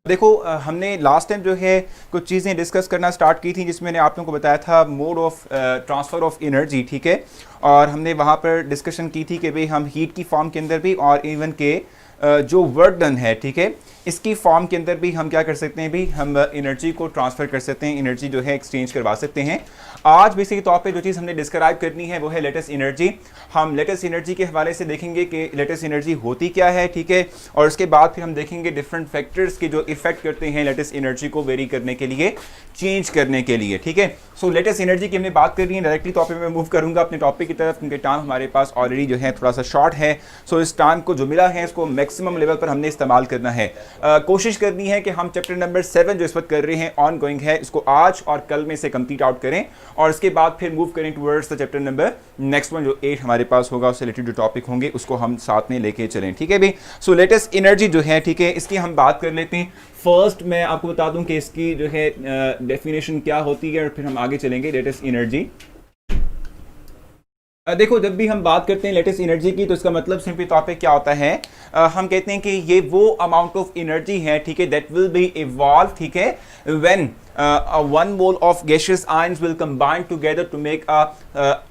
देखो हमने last time जो है कुछ चीज़ें डिस्कस करना स्टार्ट की थी जिसमें मैंने आप लोगों को बताया था mode of transfer of energy, ठीक है। और हमने वहाँ पर डिस्कशन की थी कि भाई हम हीट की फॉर्म के अंदर भी और इवन के जो वर्क डन है, ठीक है, इसकी फॉर्म के अंदर भी हम क्या कर सकते हैं, भी हम एनर्जी को ट्रांसफ़र कर सकते हैं, एनर्जी जो है एक्सचेंज करवा सकते हैं। आज बेसिक तौर पे जो चीज़ हमने डिस्क्राइब करनी है वो है लेटेस्ट एनर्जी। हम लेटेस्ट एनर्जी के हवाले से देखेंगे कि लेटेस्ट एनर्जी होती क्या है, ठीक है। और उसके बाद फिर हम देखेंगे डिफरेंट फैक्टर्स के जो इफेक्ट करते हैं लेटेस्ट एनर्जी को वेरी करने के लिए, चेंज करने के लिए, ठीक है। सो लेटेस्ट एनर्जी की हमने बात करनी है। डायरेक्टली टॉपिक में मूव करूंगा अपने टॉपिक की तरफ, क्योंकि टाइम हमारे पास ऑलरेडी जो है थोड़ा सा शॉर्ट है। सो इस टाइम को जो मिला है इसको मैक्सिमम लेवल पर हमने इस्तेमाल करना है। कोशिश करनी है कि हम चैप्टर नंबर 7 जो इस वक्त कर रहे हैं, ऑन गोइंग है, इसको आज और कल में से कंप्लीट आउट करें और इसके बाद फिर मूव करें towards the chapter number next one जो 8 हमारे पास होगा, उससे रिलेटेड जो टॉपिक होंगे उसको हम साथ में लेके चलें, ठीक है भाई। सो लेटेस्ट एनर्जी जो है, ठीक है, इसकी हम बात कर लेते हैं। फर्स्ट मैं आपको बता दूं कि इसकी जो है डेफिनेशन क्या होती है और फिर हम आगे चलेंगे लेटेस्ट एनर्जी। देखो, जब भी हम बात करते हैं लेटेस्ट एनर्जी की तो इसका मतलब सिंपली तौर पे क्या होता है, हम कहते हैं कि ये वो अमाउंट ऑफ एनर्जी है, ठीक है, दैट विल बी इवॉल्व, ठीक है, when one mole of gaseous ions will combine together to make a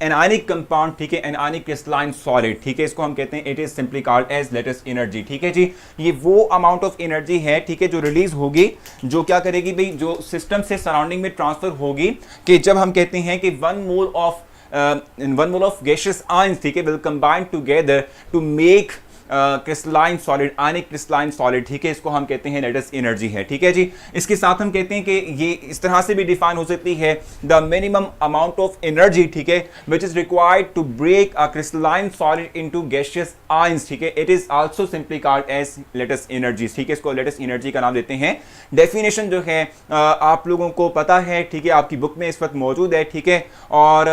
anionic compound, ठीक है, anionic crystalline solid, ठीक है। इसको हम कहते हैं it is simply called as lattice energy, ठीक है जी। ये वो अमाउंट ऑफ एनर्जी है, ठीक है, जो रिलीज होगी, जो क्या करेगी भाई, जो सिस्टम से सराउंडिंग में ट्रांसफर होगी, कि जब हम कहते हैं कि one mole of gaseous ions, ठीक है, will combine together to make crystalline solid, ionic crystalline solid, ठीक है, इसको हम कहते हैं लेटेस्ट एनर्जी है, ठीक है जी। इसके साथ हम कहते हैं कि ये इस तरह से भी डिफाइन हो सकती है, the minimum amount of energy, ठीक है, which is required to break a crystalline solid into gaseous ions, ठीक है, it is also simply called as lattice energy, ठीक है। इसको लेटेस्ट एनर्जी का नाम देते हैं। डेफिनेशन जो है आप लोगों को पता है, ठीक है, आपकी बुक में इस वक्त मौजूद है, ठीक है। और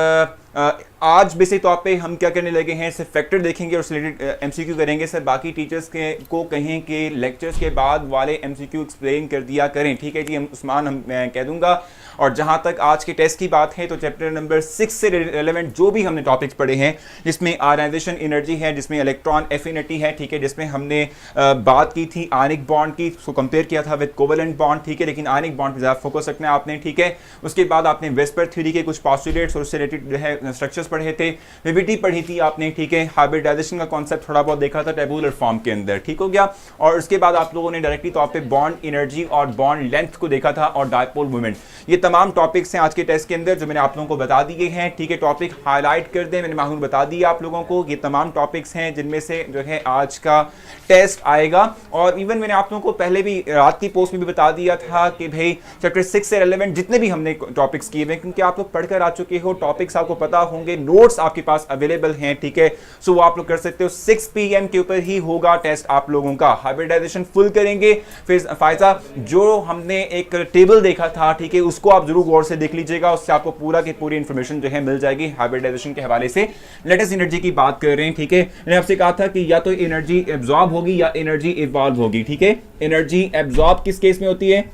आज बेसिक तौर पे हम क्या करने लगे हैं, सिर्फ फैक्टर देखेंगे और उससे रिलेटेड एमसीक्यू करेंगे। सर बाकी टीचर्स के को कहें कि लेक्चर्स के बाद वाले एमसीक्यू एक्सप्लेन कर दिया करें, ठीक है जी। हम उस्मान मैं कह दूंगा। और जहां तक आज के टेस्ट की बात है तो चैप्टर नंबर 6 से रेलेवेंट जो भी हमने टॉपिक्स पढ़े हैं, जिसमें आयनाइजेशन एनर्जी है, जिसमें इलेक्ट्रॉन एफिनिटी है, ठीक है, जिसमें हमने बात की थी आयनिक बॉन्ड की, उसको कंपेयर किया था विद कोवेलेंट बॉन्ड, ठीक है, लेकिन आयनिक बॉन्ड पर ज़्यादा फोकस रखना है आपने, ठीक है। उसके बाद आपने वेस्पर थ्योरी के कुछ पॉस्टुलेट्स और उससे रिलेटेड जो है स्ट्रक्चर्स पढ़े थे, विविटी पढ़ी थी आपने, ठीक है, हाइब्रिडाइजेशन का कॉन्सेप्ट थोड़ा बहुत देखा था टेबुलर फॉर्म के अंदर, ठीक हो गया। और उसके बाद आप लोगों ने डायरेक्टली तौर पे बॉन्ड एनर्जी और बॉन्ड लेंथ को देखा था और डायपोल मोमेंट। ये तमाम टॉपिक्स हैं आज के टेस्ट के अंदर जो मैंने आप लोगों को बता दिए हैं, ठीक है। टॉपिक हाईलाइट कर दें, मैंने माहूल बता दिया आप लोगों को, ये तमाम टॉपिक्स हैं जिनमें से जो है आज का टेस्ट आएगा। और इवन मैंने आप लोगों को पहले भी रात की पोस्ट में भी बता दिया था कि भाई चैप्टर 6 से रेलेवेंट जितने भी हमने टॉपिक्स किए हैं, क्योंकि आप लोग पढ़कर आ चुके हो, टॉपिक्स आपको पता होंगे, नोट्स आपके पास अवेलेबल हैं, ठीक है। सो वो आप लोग कर सकते हो। 6 PM के ऊपर ही होगा टेस्ट आप लोगों का। हाइब्रिडाइजेशन फुल करेंगे। फिर फायजा जो हमने एक टेबल देखा था, ठीक है, उसको आप जरूर गौर से देख लीजिएगा, उससे आपको पूरा की पूरी इंफॉर्मेशन जो है मिल जाएगी हाइब्रिडाइजेशन के हवाले से। लेटेस्ट एनर्जी की बात कर रहे हैं, ठीक है। मैंने आपसे कहा था कि या तो एनर्जी एब्जॉर्ब होगी या एनर्जी इवॉल्व होगी, ठीक है। एनर्जी एब्जॉर्ब किस केस में होती है?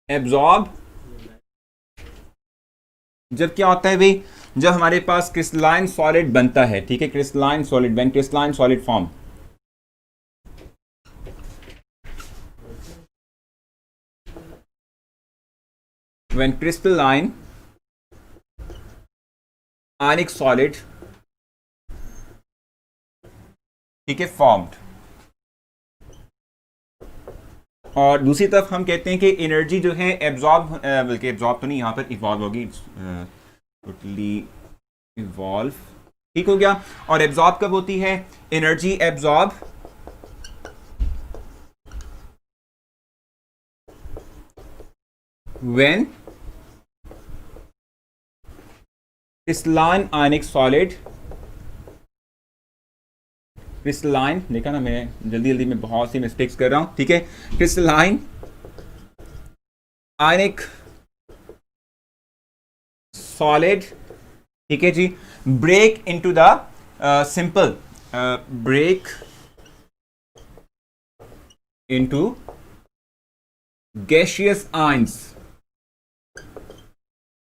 एब्जॉर्ब जब क्या होता है भाई, जब हमारे पास क्रिस्टलाइन सॉलिड बनता है, ठीक है, crystalline solid, when crystalline solid form, when crystalline ionic solid, ठीक है, फॉर्म्ड। और दूसरी तरफ हम कहते हैं कि एनर्जी जो है एब्जॉर्ब, बल्कि एब्जॉर्ब तो नहीं, यहां पर इवॉल्व होगी, टोटली इवॉल्व, ठीक हो गया। और एब्जॉर्ब कब होती है? Energy absorb when crystalline ionic solid, crystalline, देखा ना मैं जल्दी जल्दी में बहुत सी मिस्टेक्स कर रहा हूं, ठीक है। क्रिस्टलाइन आयनिक सॉलिड, ठीक है जी, break into the simple, break into gaseous ions,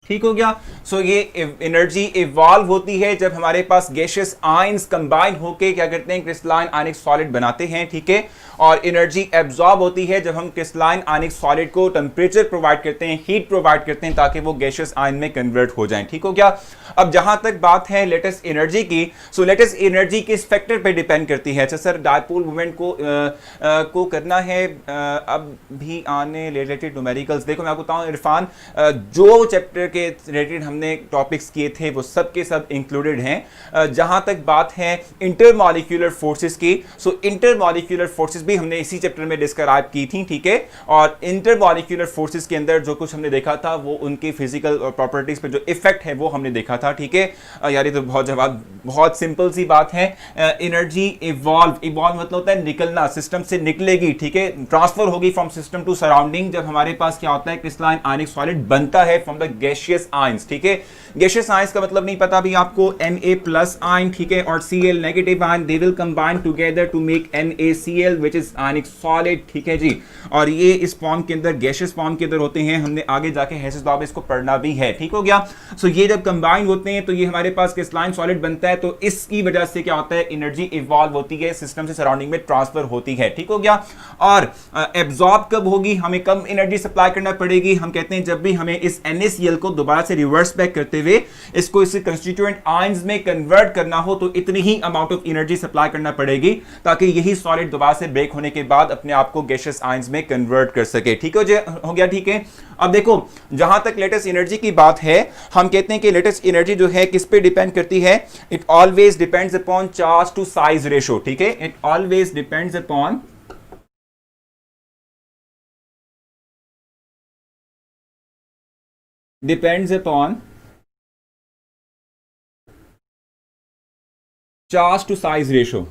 ठीक हो गया। सो ये एनर्जी इवॉल्व होती है जब हमारे पास गैशियस आयंस कंबाइन होके क्या करते हैं, क्रिस्टलाइन आयनिक सॉलिड बनाते हैं, ठीक है। और एनर्जी एब्जॉर्ब होती है जब हम क्रिस्टलाइन आयनिक सॉलिड को टेम्परेचर प्रोवाइड करते हैं, हीट प्रोवाइड करते हैं ताकि वो गैशियस आयन में कन्वर्ट हो जाएं, ठीक हो गया। अब जहां तक बात है लेटेस्ट एनर्जी की, सो लेटेस्ट एनर्जी किस फैक्टर पे डिपेंड करती है? अच्छा सर, डायपोल मोमेंट को करना है अब भी आने रिलेटेड न्यूमेरिकल्स। देखो मैं आपको बताऊं इरफान, जो चैप्टर के रिलेटेड हमने टॉपिक्स किए थे वो सब के सब इंक्लूडेड हैं। जहां तक बात है इंटरमॉलिक्यूलर फोर्सेस की, सो इंटरमॉलिक्यूलर फोर्सेस भी हमने इसी चैप्टर में डिस्क्राइब की थी, ठीक है। और इंटरमॉलिक्यूलर फोर्सेस के अंदर जो कुछ हमने देखा था वो उनकी फिजिकल प्रॉपर्टीज पे जो इफेक्ट है वो हमने देखा था, ठीक है। यार ये तो बहुत सिंपल सी बात है। एनर्जी इवॉल्व मतलब होता है निकलना, सिस्टम से निकलेगी, ठीक है, ट्रांसफर होगी फ्रॉम सिस्टम टू सराउंडिंग जब हमारे पास क्या होता है, क्रिस्टलाइन आयनिक सॉलिड बनता है फ्रॉम द गैशियस आयंस, ठीक है। गैशियस आयंस का मतलब नहीं पता अभी आपको, Na+ आयन, ठीक है, और Cl negative ion, they will combine together to make NaCl which is ionic solid, ठीक है जी। और ये इस फॉर्म के अंदर, गैशियस फॉर्म के अंदर होते हैं, हमने आगे जाके हेसिस लॉ में इसको पढ़ना भी है, ठीक हो गया। सो ये जब कंबाइन होते हैं तो ये हमारे पास क्रिस्टलाइन सॉलिड बनता है, तो इसकी वजह से क्या होता है, एनर्जी इवॉल्व होती है, सिस्टम से सराउंडिंग में ट्रांसफर होती है, ठीक हो गया। और एब्जॉर्ब कब होगी, हमें कम एनर्जी सप्लाई करना पड़ेगी, हम कहते हैं जब भी हमें इस NaCl को दोबारा से रिवर्स बैक करते हुए इसको इस कंस्टिट्यूएंट आयंस में कन्वर्ट करना हो तो इतनी ही अमाउंट ऑफ एनर्जी सप्लाई करना पड़ेगी ताकि यही सॉलिड दोबारा से ब्रेक होने के बाद अपने आप को गैशियस आयंस में कन्वर्ट कर सके, ठीक हो गया, ठीक है। अब देखो जहां तक लेटेस्ट एनर्जी की बात है, हम कहते हैं कि लेटेस्ट एनर्जी जो है किस पे डिपेंड करती है, it always depends upon charge to size ratio, ठीक है। It always depends upon charge to size ratio.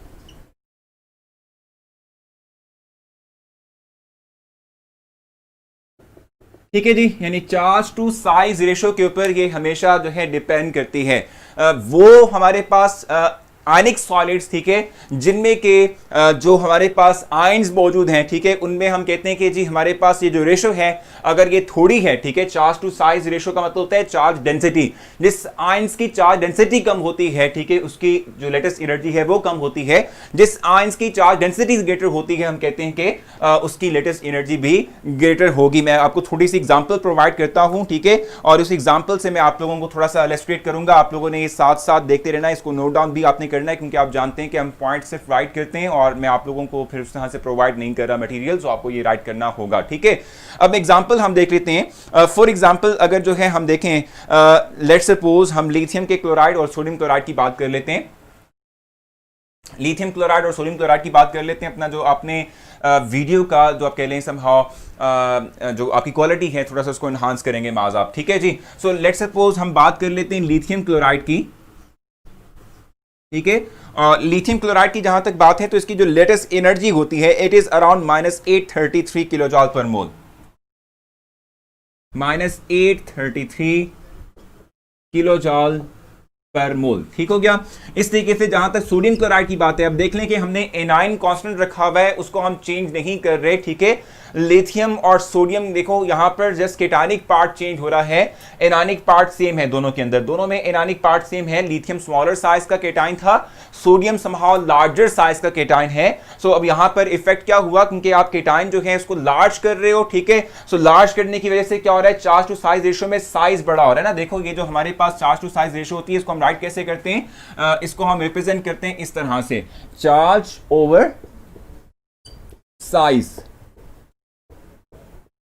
ठीक है जी, यानी चार्ज टू साइज रेशो के ऊपर ये हमेशा जो है डिपेंड करती है। वो हमारे पास आयनिक सॉलिड्स, ठीक है, जिनमें के जो हमारे पास आयंस मौजूद हैं, ठीक है, उनमें हम कहते हैं कि जी हमारे पास ये जो रेशो है अगर ये थोड़ी है, ठीक है, चार्ज टू साइज रेशो का मतलब होता है चार्ज डेंसिटी। जिस आयंस की चार्ज डेंसिटी कम होती है, ठीक है, उसकी जो लेटेस्ट एनर्जी है वो कम होती है। जिस आयंस की चार्ज डेंसिटी ग्रेटर होती है हम कहते हैं कि उसकी लेटेस्ट एनर्जी भी ग्रेटर होगी। मैं आपको थोड़ी सी एग्जांपल प्रोवाइड करता हूं, ठीक है, और उस एग्जांपल से मैं आप लोगों को थोड़ा सा इलस्ट्रेट करूंगा। आप लोगों ने ये साथ साथ देखते रहना, इसको नोट डाउन भी आपने करना है क्योंकि आप जानते हैं कि हम पॉइंट सिर्फ राइट करते हैं और मैं आप लोगों को फिर उस तरह से प्रोवाइड नहीं कर रहा मटेरियल, तो आपको ये राइट करना होगा, ठीक है। अब एग्जांपल हम देख लेते हैं। फॉर एग्जांपल अगर जो है हम देखें, लेट्स सपोज हम लिथियम के क्लोराइड और सोडियम क्लोराइड की बात कर लेते हैं। लिथियम क्लोराइड और सोडियम क्लोराइड की बात कर लेते हैं। अपना जो आपने वीडियो का जो आप कह लें समहाउ जो आपकी क्वालिटी है थोड़ा सा उसको इन्हांस करेंगे माज आप, ठीक है जी। सो लेट्स सपोज हम बात कर लेते हैं लिथियम क्लोराइड की, ठीक है। लिथियम क्लोराइड की जहां तक बात है तो इसकी जो लेटेस्ट एनर्जी होती है इट इज अराउंड -833 किलो जॉल पर मोल, -833 किलो जॉल पर मोल, ठीक हो गया। इस तरीके से जहां तक सोडियम क्लोराइड की बात है, अब देख लें कि हमने एनाइन कांस्टेंट रखा हुआ है, उसको हम चेंज नहीं कर रहे, ठीक है। लिथियम और सोडियम देखो यहां पर जस्ट केटानिक पार्ट चेंज हो रहा है, एनानिक पार्ट सेम है दोनों के अंदर, दोनों में एनानिक पार्ट सेम है। लिथियम स्मॉलर साइज का केटाइन था, सोडियम समहाउ लार्जर साइज का केटाइन है। सो अब यहां पर इफेक्ट क्या हुआ, क्योंकि आप केटाइन जो है उसको लार्ज कर रहे हो, ठीक है। सो लार्ज करने की वजह से क्या हो रहा है, चार्ज टू साइज रेशियो में साइज बड़ा हो रहा है ना। देखो ये जो हमारे पास चार्ज टू साइज रेशियो होती है इसको हम राइट कैसे करते हैं, इसको हम रिप्रेजेंट करते हैं इस तरह से, चार्ज ओवर साइज,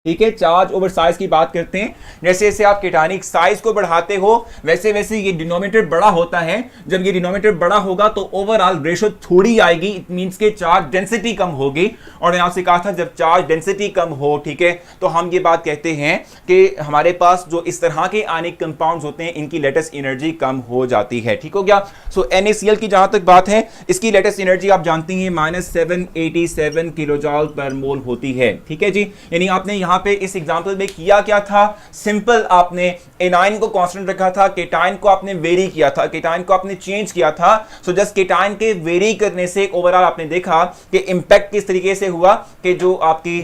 ठीक है। चार्ज ओवर साइज की बात करते हैं, जैसे जैसे आप केटानिक साइज को बढ़ाते हो वैसे वैसे ये डिनोमिनेटर बड़ा होता है। जब ये डिनोमिनेटर बड़ा होगा तो ओवरऑल रेशो थोड़ी आएगी, इट मींस के चार्ज डेंसिटी कम होगी। और मैंने आपसे कहा था जब चार्ज डेंसिटी कम हो, ठीक है, तो हम ये बात कहते हैं कि हमारे पास जो इस तरह के आयनिक कंपाउंड्स होते हैं इनकी लेटेस्ट एनर्जी कम हो जाती है, ठीक हो गया। सो NaCl की जहां तक बात है इसकी लेटेस्ट एनर्जी आप जानती हैं -787 किलो जॉल पर मोल होती है, ठीक है जी। यानी आपने यहां पे इस एग्जांपल में किया क्या था, सिंपल आपने एनाइन को कांस्टेंट रखा था, केटाइन को आपने वेरी किया था, केटाइन को आपने चेंज किया था। सो जस्ट केटाइन के वेरी करने से ओवरऑल आपने देखा कि इंपैक्ट किस तरीके से हुआ कि जो आपकी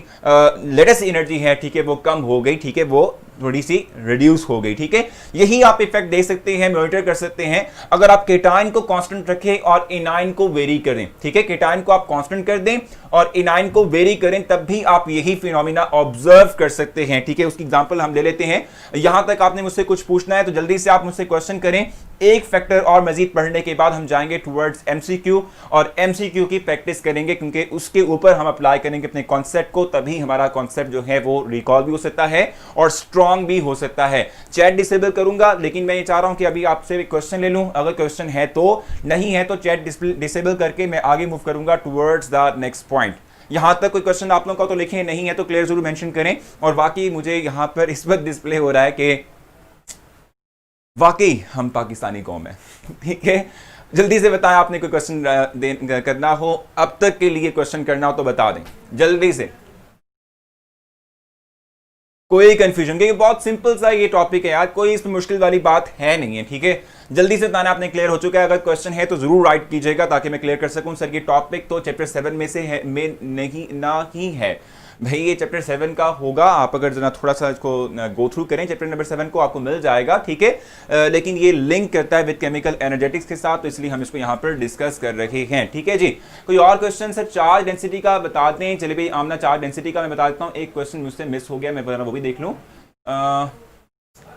लेटेस्ट एनर्जी है, ठीक है, वो कम हो गई, ठीक है, वो थोड़ी सी रिड्यूस हो गई, ठीक है। यही आप इफेक्ट देख सकते हैं, मॉनिटर कर सकते हैं अगर आप केटाइन को कांस्टेंट रखें और एनाइन को वेरी करें, ठीक है। केटाइन को आप कांस्टेंट कर दें और एनाइन को वेरी करें, तब भी आप यही फिनोमिना ऑब्जर्व कर सकते हैं, ठीक है। उसकी एग्जांपल हम ले लेते हैं। यहां तक आपने मुझसे कुछ पूछना है तो जल्दी से आप मुझसे क्वेश्चन करें। एक फैक्टर और मजीद पढ़ने के बाद हम जाएंगे टुवर्ड्स एमसीक्यू और एमसीक्यू की प्रैक्टिस करेंगे, क्योंकि उसके ऊपर हम अप्लाई करेंगे अपने कॉन्सेप्ट को, तभी हमारा कॉन्सेप्ट जो है वो रिकॉल भी हो सकता है और स्ट्रांग भी हो सकता है। चैट डिसेबल करूंगा, लेकिन मैं ये चाह रहा हूं कि अभी आपसे भी क्वेश्चन ले लूं। अगर क्वेश्चन है तो, नहीं है तो चैट डिसेबल करके मैं आगे मूव करूंगा टुवर्ड्स द नेक्स्ट पॉइंट। यहां तक कोई क्वेश्चन आप लोगों का तो लिखें, नहीं है तो क्लियर जरूर मेंशन करें। और वाकई मुझे यहां पर इस वक्त डिस्प्ले हो रहा है कि वाकई हम पाकिस्तानी कौम है, ठीक है। जल्दी से बताएं, आपने कोई क्वेश्चन करना हो, अब तक के लिए क्वेश्चन करना हो तो बता दें जल्दी से। कोई कंफ्यूजन, क्योंकि बहुत सिंपल सा ये टॉपिक है यार, कोई इसमें मुश्किल वाली बात है नहीं है, ठीक है। जल्दी से बताना आपने क्लियर हो चुका है। अगर क्वेश्चन है तो जरूर राइट कीजिएगा ताकि मैं क्लियर कर सकूं। सर ये टॉपिक तो चैप्टर 7 में से है, में नहीं ना ही है भाई, ये चैप्टर 7 का होगा। आप अगर जना थोड़ा सा इसको गो थ्रू करें चैप्टर नंबर 7 को, आपको मिल जाएगा, ठीक है। लेकिन ये लिंक करता है विद केमिकल एनर्जेटिक्स के साथ, तो इसलिए हम इसको यहाँ पर डिस्कस कर रहे हैं, ठीक है जी। कोई और क्वेश्चन सर चार्ज डेंसिटी का बता दें। चलिए भाई आमना, चार्ज डेंसिटी का मैं बता देता हूँ। एक क्वेश्चन मुझसे मिस हो गया, मैं वो भी देख लूँ।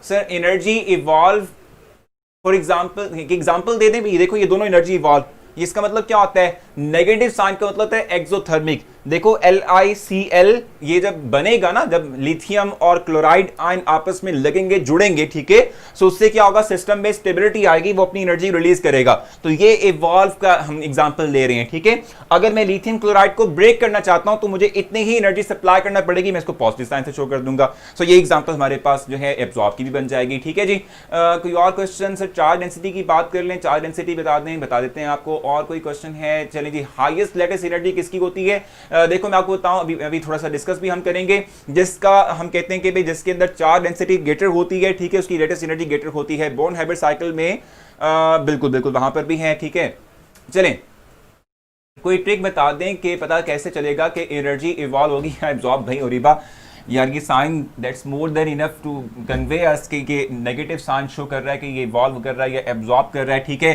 Sir energy evolve for example दे दें भाई। देखो ये दोनों एनर्जी इवॉल्व, इसका मतलब क्या होता है, नेगेटिव साइन का मतलब है एक्सोथर्मिक। देखो LiCl ये जब बनेगा ना, जब लिथियम और क्लोराइड आयन आपस में लगेंगे, जुड़ेंगे, ठीक है, सो उससे क्या होगा, सिस्टम में स्टेबिलिटी आएगी, वो अपनी एनर्जी रिलीज करेगा। तो ये इवॉल्व का हम एग्जांपल ले रहे हैं, ठीक है। अगर मैं लिथियम क्लोराइड को ब्रेक करना चाहता हूं तो मुझे इतनी ही एनर्जी सप्लाई करना पड़ेगी, मैं इसको पॉजिटिव साइन से शो कर दूंगा। सो ये एग्जांपल हमारे पास जो है एब्जॉर्ब की भी बन जाएगी, ठीक है जी। कोई और क्वेश्चन सर, चार्ज डेंसिटी की बात कर लें, चार्ज डेंसिटी बता देते हैं आपको। और कोई क्वेश्चन है, चलें जी। हाईएस्ट लेटेस्ट एनर्जी किसकी होती है? देखो मैं आपको बताऊं, अभी थोड़ा सा डिस्कस भी हम करेंगे, जिसका हम कहते हैं कि भाई जिसके अंदर चार्ज डेंसिटी ग्रेटर होती है, ठीक है, उसकी लेटेस्ट एनर्जी ग्रेटर होती है। बोर्न हैबिट साइकिल में बिल्कुल वहां पर भी है, ठीक है। चलें, कोई ट्रिक बता दें कि पता कैसे चलेगा कि एनर्जी इवॉल्व होगी या एब्जॉर्ब नहीं हो रही। बा यार ये sign that's more than enough to convey us कि नेगेटिव साइन शो कर रहा है कि ये इवॉल्व कर रहा है या एब्जॉर्ब कर रहा है, ठीक है।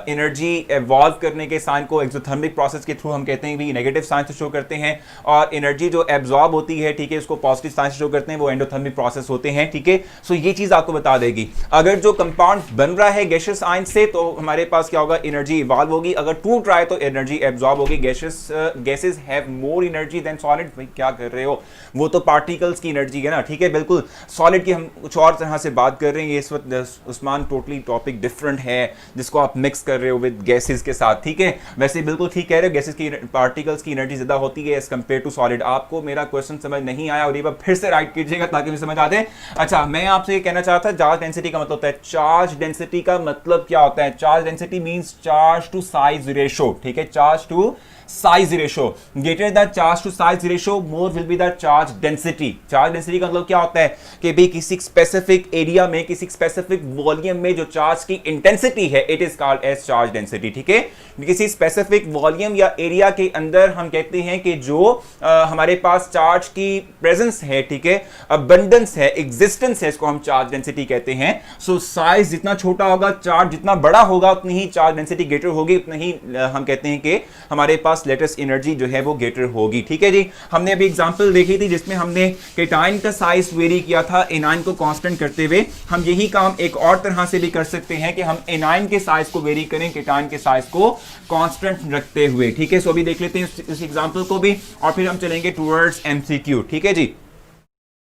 एनर्जी इवॉल्व करने के साइन को एक्सोथर्मिक प्रोसेस के थ्रू हम कहते हैं भी नेगेटिव साइन से शो करते हैं, और एनर्जी जो एब्जॉर्ब होती है, ठीक है, उसको पॉजिटिव साइन से शो करते हैं, वो एंडोथर्मिक प्रोसेस होते हैं, ठीक है। सो ये चीज़ आपको बता देगी। अगर जो कंपाउंड बन रहा है गैसियस आयन से, तो हमारे पास क्या होगा, एनर्जी इवॉल्व होगी। अगर टूट रहा है तो एनर्जी एब्जॉर्ब होगी। Gases have more energy than solid. भाई क्या कर रहे हो, वो तो पार्टिकल्स की एनर्जी है ना, ठीक है, बिल्कुल। सॉलिड की हम कुछ और तरह से बात कर रहे हैं। ये इस वक्त उस्मान टोटली टॉपिक डिफरेंट है, जिसको आप मिक्स कर रहे हो विद गैसेस के साथ, ठीक है। वैसे बिल्कुल ठीक कह रहे हो, गैसेस की पार्टिकल्स की एनर्जी ज्यादा होती है एज कंपेयर टू सॉलिड। आपको मेरा क्वेश्चन समझ नहीं आया और ये बार फिर से राइट कीजिएगा ताकि मुझे समझ आ जाए। अच्छा, मैं आपसे ये कहना चाहता था, चार्ज डेंसिटी का मतलब होता है, चार्ज डेंसिटी का मतलब क्या होता है? Charge density means charge to size ratio, ठीक है, charge to size ratio. Greater the charge to size ratio, more will be the charge density. Charge density का मतलब क्या होता है कि भाई किसी स्पेसिफिक एरिया में, किसी स्पेसिफिक वॉल्यूम में जो चार्ज की इंटेंसिटी है, it is called as charge density, ठीक है। किसी स्पेसिफिक वॉल्यूम या एरिया के अंदर हम कहते हैं कि जो हमारे पास चार्ज की प्रेजेंस है, ठीक है, अबंडेंस है, एग्जिस्टेंस है, इसको हम चार्ज डेंसिटी कहते हैं। सो साइज जितना छोटा होगा, चार्ज जितना बड़ा होगा, उतनी ही चार्ज डेंसिटी ग्रेटर होगी, उतनी ही हम कहते हैं कि हमारे पास लेटेस्ट एनर्जी जो है वो ग्रेटर होगी, ठीक है जी। हमने अभी एग्जांपल देखी थी जिसमें हमने केटाइन का साइज वेरी किया था एनाइन को कांस्टेंट करते हुए। हम यही काम एक और तरह से भी कर सकते हैं कि हम एनाइन के साइज को वेरी करें केटाइन के साइज को कांस्टेंट रखते हुए, ठीक है। सो अभी देख लेते हैं इस एग्जांपल को भी और फिर हम चलेंगे टुवर्ड्स एमसीक्यू, ठीक है जी।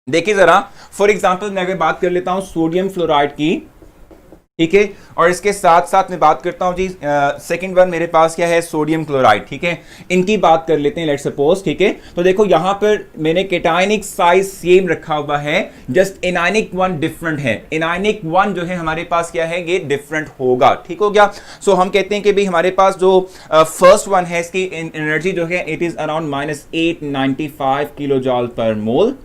देखिए जरा, फॉर एग्जांपल मैं अगर बात कर लेता हूं सोडियम फ्लोराइड की, ठीक है, और इसके साथ साथ मैं बात करता हूं जी सेकंड वन मेरे पास क्या है, सोडियम क्लोराइड, ठीक है। इनकी बात कर लेते हैं, लेट्स सपोज, ठीक है। तो देखो यहां पर मैंने केटाइनिक साइज सेम रखा हुआ है, जस्ट एनायनिक वन डिफरेंट है। एनायनिक वन जो है हमारे पास क्या है, ये डिफरेंट होगा, ठीक हो गया। सो हम कहते हैं कि भाई हमारे पास जो फर्स्ट वन है, इसकी एनर्जी जो है इट इज अराउंड -895 किलो जॉल पर मोल,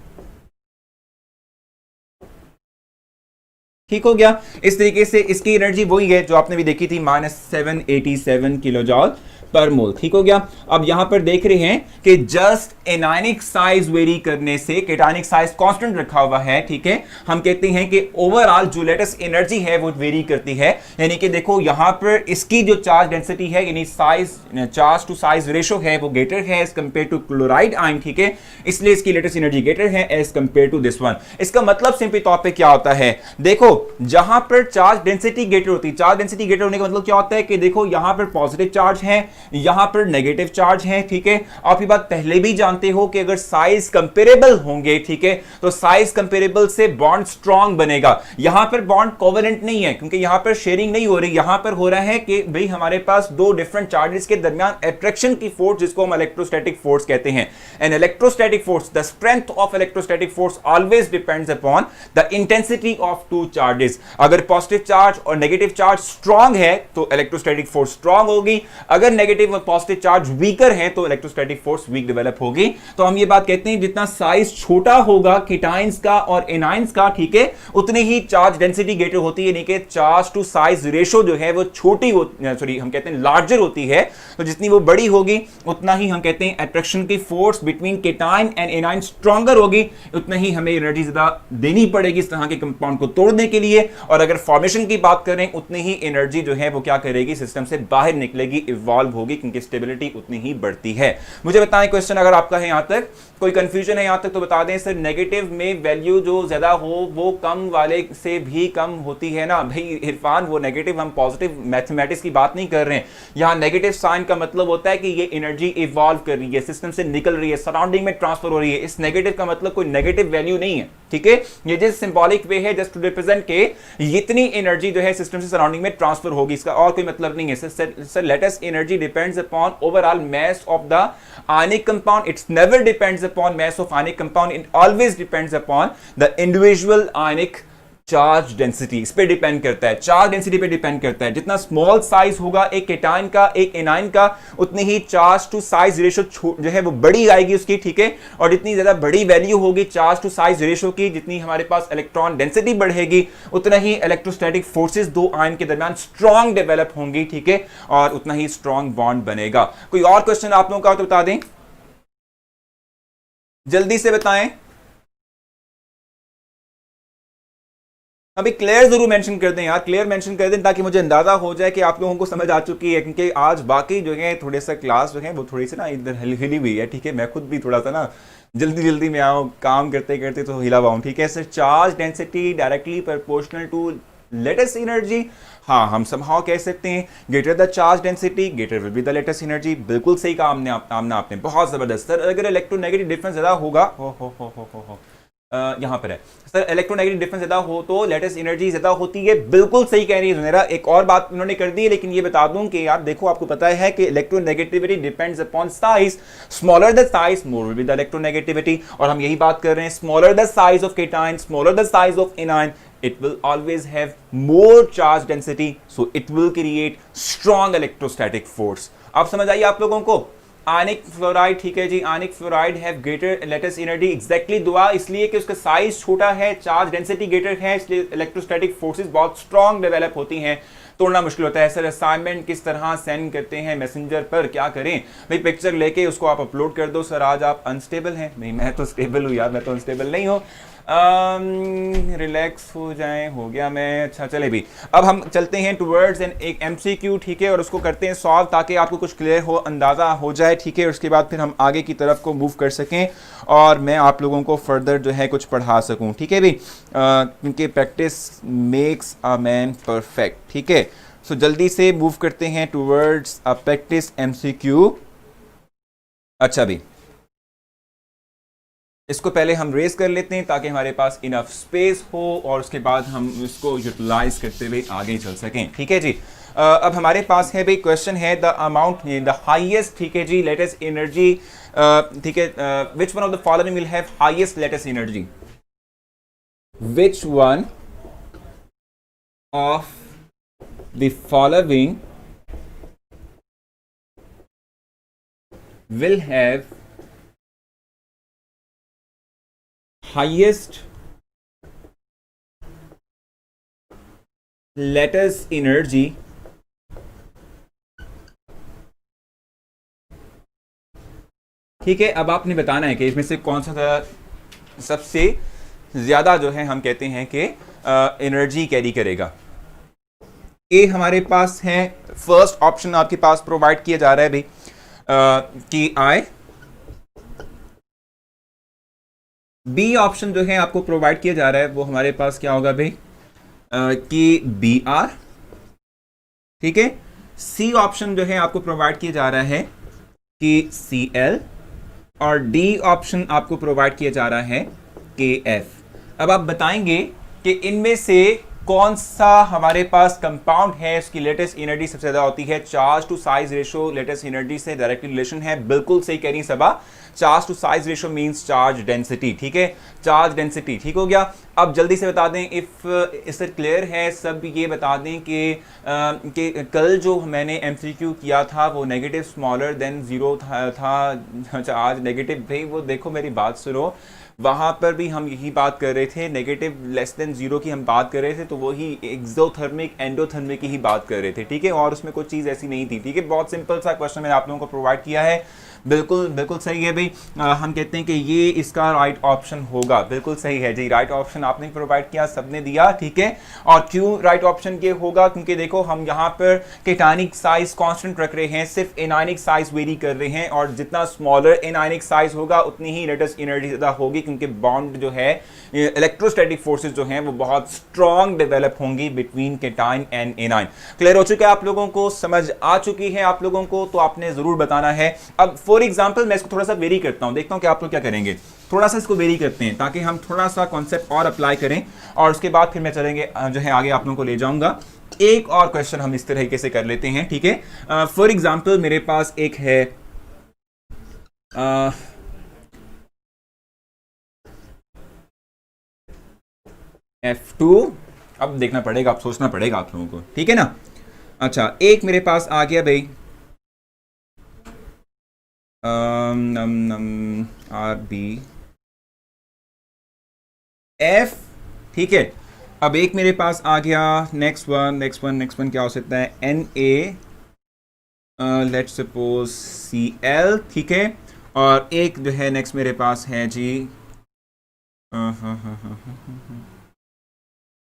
ठीक हो गया। इस तरीके से इसकी एनर्जी वही है जो आपने भी देखी थी, -787 किलो जॉल पर मोल। ठीक हो गया। अब यहां पर देख रहे हैं कि जस्ट एनायनिक साइज वेरी करने से केटायनिक साइज कांस्टेंट रखा हुआ है, ठीक है, हम कहते हैं कि ओवरऑल जो लेटेस्ट एनर्जी है वो वेरी करती है। यानी कि देखो यहां पर इसकी जो चार्ज डेंसिटी है यानी size charge to size ratio है वो ग्रेटर है as compare to chloride ion, ठीक है, इसलिए इसकी लेटेस्ट एनर्जी ग्रेटर है as compare to this one. इसका मतलब सिंपली तौर पे क्या होता है, देखो जहां पर चार्ज डेंसिटी ग्रेटर होती है, चार्ज डेंसिटी ग्रेटर होने का मतलब क्या होता है कि देखो यहां पर पॉजिटिव चार्ज है, यहां पर नेगेटिव चार्ज है, ठीक है। आप ये बात पहले भी जानते हो कि अगर साइज कंपेरेबल होंगे, ठीक है, तो साइज कंपेरेबल से बॉन्ड स्ट्रांग बनेगा। यहां पर बॉन्ड कोवेलेंट नहीं है क्योंकि यहां पर शेयरिंग नहीं हो रही, यहां पर हो रहा है कि भाई हमारे पास दो डिफरेंट चार्जेस के दरमियान अट्रैक्शन की फोर्स जिसको हम इलेक्ट्रोस्टैटिक फोर्स कहते हैं। An electrostatic force, the strength of electrostatic force always depends upon the intensity of two charges. अगर पॉजिटिव चार्ज और नेगेटिव चार्ज स्ट्रांग है तो इलेक्ट्रोस्टैटिक फोर्स स्ट्रांग होगी, अगर नेगेटिव और पॉजिटिव चार्ज वीकर है तो इलेक्ट्रोस्टैटिक फोर्स वीक डेवलप होगी। तो हम ये बात कहते हैं जितना साइज छोटा होगा केटाइंस का और एनाइंस का, ठीक है, उतनी ही चार्ज डेंसिटी ग्रेटर होती है, यानी कि चार्ज टू साइज रेशो जो है वो छोटी सॉरी हम कहते हैं लार्जर होती है। तो जितनी वो बड़ी होगी उतना ही हम कहते हैं अट्रैक्शन की force between cation and A9 stronger होगी, उतना ही हमें एनर्जी ज्यादा देनी पड़ेगी इस तरह के कंपाउंड को तोड़ने के लिए। और अगर फॉर्मेशन की बात करें उतनी ही एनर्जी जो है वो क्या करेगी, सिस्टम से बाहर निकलेगी, इवॉल्व होगी, क्योंकि स्टेबिलिटी उतनी ही बढ़ती है। मुझे बताएं क्वेश्चन अगर आपका है, यहां तक कोई कंफ्यूजन है यहां तक तो बता दें सर। नेगेटिव में वैल्यू जो ज्यादा हो वो कम वाले से भी कम होती है ना भाई इरफान, वो नेगेटिव, हम पॉजिटिव मैथमेटिक्स की बात नहीं कर रहे हैं। यहां नेगेटिव साइन का मतलब होता है कि ये एनर्जी इवॉल्व कर रही है, सिस्टम से निकल रही है, सराउंडिंग में ट्रांसफर हो रही है। इस नेगेटिव का मतलब कोई नेगेटिव वैल्यू नहीं है, ठीक है, ये जस्ट सिंबॉलिक वे है जस्ट टू रिप्रेजेंट के इतनी एनर्जी जो है सिस्टम से सराउंडिंग में ट्रांसफर होगी, इसका और कोई मतलब नहीं है sir. Latest energy depends upon overall mass of the ionic compound. It's never depends upon mass of ionic compound. It always depends upon the individual ionic charge density. इस पे डिपेंड करता है, चार्ज डेंसिटी पे depend करता है। जितना small size होगा एक केटाइन का एक एनाइन का, उतनी ही चार्ज टू साइज रेशो जो है वो बड़ी आएगी उसकी, ठीक है। और जितनी ज्यादा बड़ी वैल्यू होगी चार्ज टू साइज रेशो की, जितनी हमारे पास इलेक्ट्रॉन डेंसिटी बढ़ेगी, उतना ही इलेक्ट्रोस्टैटिक फोर्सेस दो आयन के दरमियान स्ट्रॉन्ग डेवलप होंगी, ठीक है, और उतना ही स्ट्रॉन्ग बॉन्ड बनेगा। कोई और क्वेश्चन आप लोगों का तो बता दें, जल्दी से बताएं। अभी क्लियर जरूर मेंशन कर दें यार, क्लियर मेंशन कर दें ताकि मुझे अंदाजा हो जाए कि आप लोगों को समझ आ चुकी है, क्योंकि आज बाकी जो है थोड़े सा क्लास जो है वो थोड़ी सी ना इधर हिली हुई है, ठीक है। मैं खुद भी थोड़ा सा ना जल्दी में आऊँ, काम करते करते तो हिला हुआ हूँ, ठीक है sir. Charge density directly proportional to lattice energy, हाँ हम समहाउ कह सकते हैं greater the charge density greater will be the lattice energy. बिल्कुल सही कहा आपने, बहुत जबरदस्त सर। अगर इलेक्ट्रोनेगेटिव डिफरेंस ज्यादा होगा हो यहां पर है सर, इलेक्ट्रोनेगेटिव डिफरेंस ज्यादा हो तो लेटेस्ट एनर्जी ज्यादा होती है, बिल्कुल सही कह रही है जुनेरा। एक और बात उन्होंने कर दी है, लेकिन ये बता दूं कि यार देखो आपको पता है कि electronegativity depends upon size, smaller the size more will be the electronegativity. और हम यही बात कर रहे हैं, smaller the size of cation, smaller the size of anion, it will always have more charge density, so it will create strong electrostatic force। आप समझ आइए आप लोगों को। आयनिक फ्लोराइड, ठीक है जी, ionic fluoride have greater lattice energy, exactly Dua, इसलिए कि उसका साइज छोटा है, चार्ज डेंसिटी ग्रेटर है, इसलिए इलेक्ट्रोस्टैटिक फोर्सेस बहुत स्ट्रांग डेवलप होती हैं, तोड़ना मुश्किल होता है। सर असाइनमेंट किस तरह सेंड करते हैं मैसेंजर पर, क्या करें भाई? पिक्चर लेके उसको आप अपलोड कर दो। सर आज आप अनस्टेबल हैं। नहीं मैं तो स्टेबल हूँ यार, मैं तो अनस्टेबल नहीं हूँ। रिलैक्स हो जाएं, हो गया मैं। अच्छा चले भी, अब हम चलते हैं टुवर्ड्स एक एमसीक्यू, ठीक है, और उसको करते हैं सॉल्व ताकि आपको कुछ क्लियर हो, अंदाज़ा हो जाए, ठीक है। उसके बाद फिर हम आगे की तरफ को मूव कर सकें और मैं आप लोगों को फर्दर जो है कुछ पढ़ा सकूं, ठीक है भी, क्योंकि practice makes a man perfect, ठीक है। सो जल्दी से मूव करते हैं टुवर्ड्स अ प्रैक्टिस एमसीक्यू। अच्छा भी, इसको पहले हम रेस कर लेते हैं ताकि हमारे पास इनफ स्पेस हो और उसके बाद हम इसको यूटिलाइज करते हुए आगे चल सकें, ठीक है जी। अब हमारे पास है भाई क्वेश्चन है द अमाउंट द हाईएस्ट, ठीक है जी, लेटेस्ट एनर्जी, ठीक है, which one of the following will have highest latest energy, which one of the following will have highest lattice energy ठीक है, अब आपने बताना है कि इसमें से कौन सा सबसे ज्यादा जो है हम कहते हैं कि एनर्जी कैरी करेगा। ए हमारे पास है, फर्स्ट ऑप्शन आपके पास प्रोवाइड किया जा रहा है भाई कि आई। बी ऑप्शन जो है आपको प्रोवाइड किया जा रहा है वो हमारे पास क्या होगा भाई कि बी आर। ठीक है, सी ऑप्शन जो है आपको प्रोवाइड किया जा रहा है कि सी एल, और डी ऑप्शन आपको प्रोवाइड किया जा रहा है के एफ। अब आप बताएंगे कि इनमें से कौन सा हमारे पास कंपाउंड है इसकी लेटेस्ट एनर्जी सबसे ज्यादा होती है। Charge to size ratio lattice energy से डायरेक्टली रिलेशन है, बिल्कुल सही कह रही Saba. Charge to size ratio means charge density. ठीक है, चार्ज डेंसिटी ठीक हो गया। अब जल्दी से बता दें, इफ इससे क्लियर है सब, ये बता दें कि कल जो मैंने एमसीक्यू किया था वो नेगेटिव स्मॉलर देन जीरो था चार्ज नेगेटिव। भाई वो देखो मेरी बात सुनो, वहां पर भी हम यही बात कर रहे थे, नेगेटिव लेस देन जीरो की हम बात कर रहे थे, तो वही एक्सोथर्मिक एंडोथर्मिक की ही बात कर रहे थे। ठीक है, और उसमें कोई चीज़ ऐसी नहीं थी। ठीक है, बहुत सिंपल सा क्वेश्चन मैंने आप लोगों को प्रोवाइड किया है। बिल्कुल बिल्कुल सही है भाई। हम कहते हैं कि ये इसका राइट ऑप्शन होगा। बिल्कुल सही है जी, राइट ऑप्शन आपने प्रोवाइड किया, सबने दिया। ठीक है, और क्यों राइट ऑप्शन ये होगा, क्योंकि देखो हम यहाँ पर केटानिक साइज कांस्टेंट रख रहे हैं, सिर्फ एनायनिक साइज वेरी कर रहे हैं, और जितना स्मॉलर एनायनिक साइज होगा उतनी ही लेटेस्ट एनर्जी ज़्यादा होगी, क्योंकि बॉन्ड जो है इलेक्ट्रोस्टैटिक फोर्सेज जो हैं वो बहुत स्ट्रॉन्ग डेवलप होंगी between cation and A9. Clear हो चुका है आप लोगों को, समझ आ चुकी है आप लोगों को, तो आपने जरूर बताना है। अब फॉर एग्जाम्पल मैं इसको थोड़ा सा वेरी करता हूं, देखता हूं कि आप लोग क्या करेंगे। थोड़ा सा इसको वेरी करते हैं ताकि हम थोड़ा सा कॉन्सेप्ट और अप्लाई करें, और उसके बाद फिर मैं चलेंगे जो है आगे आप लोगों को ले जाऊंगा। एक और क्वेश्चन हम इस तरीके से कर लेते हैं। ठीक है, फॉर एग्जाम्पल मेरे पास एक है F2। अब देखना पड़ेगा, अब सोचना पड़ेगा आप लोगों को, ठीक है ना। अच्छा, एक मेरे पास आ गया भाई आर बी एफ। ठीक है, अब एक मेरे पास आ गया नेक्स्ट वन क्या हो सकता है, N A let's suppose C L. ठीक है, और एक जो है नेक्स्ट मेरे पास है जी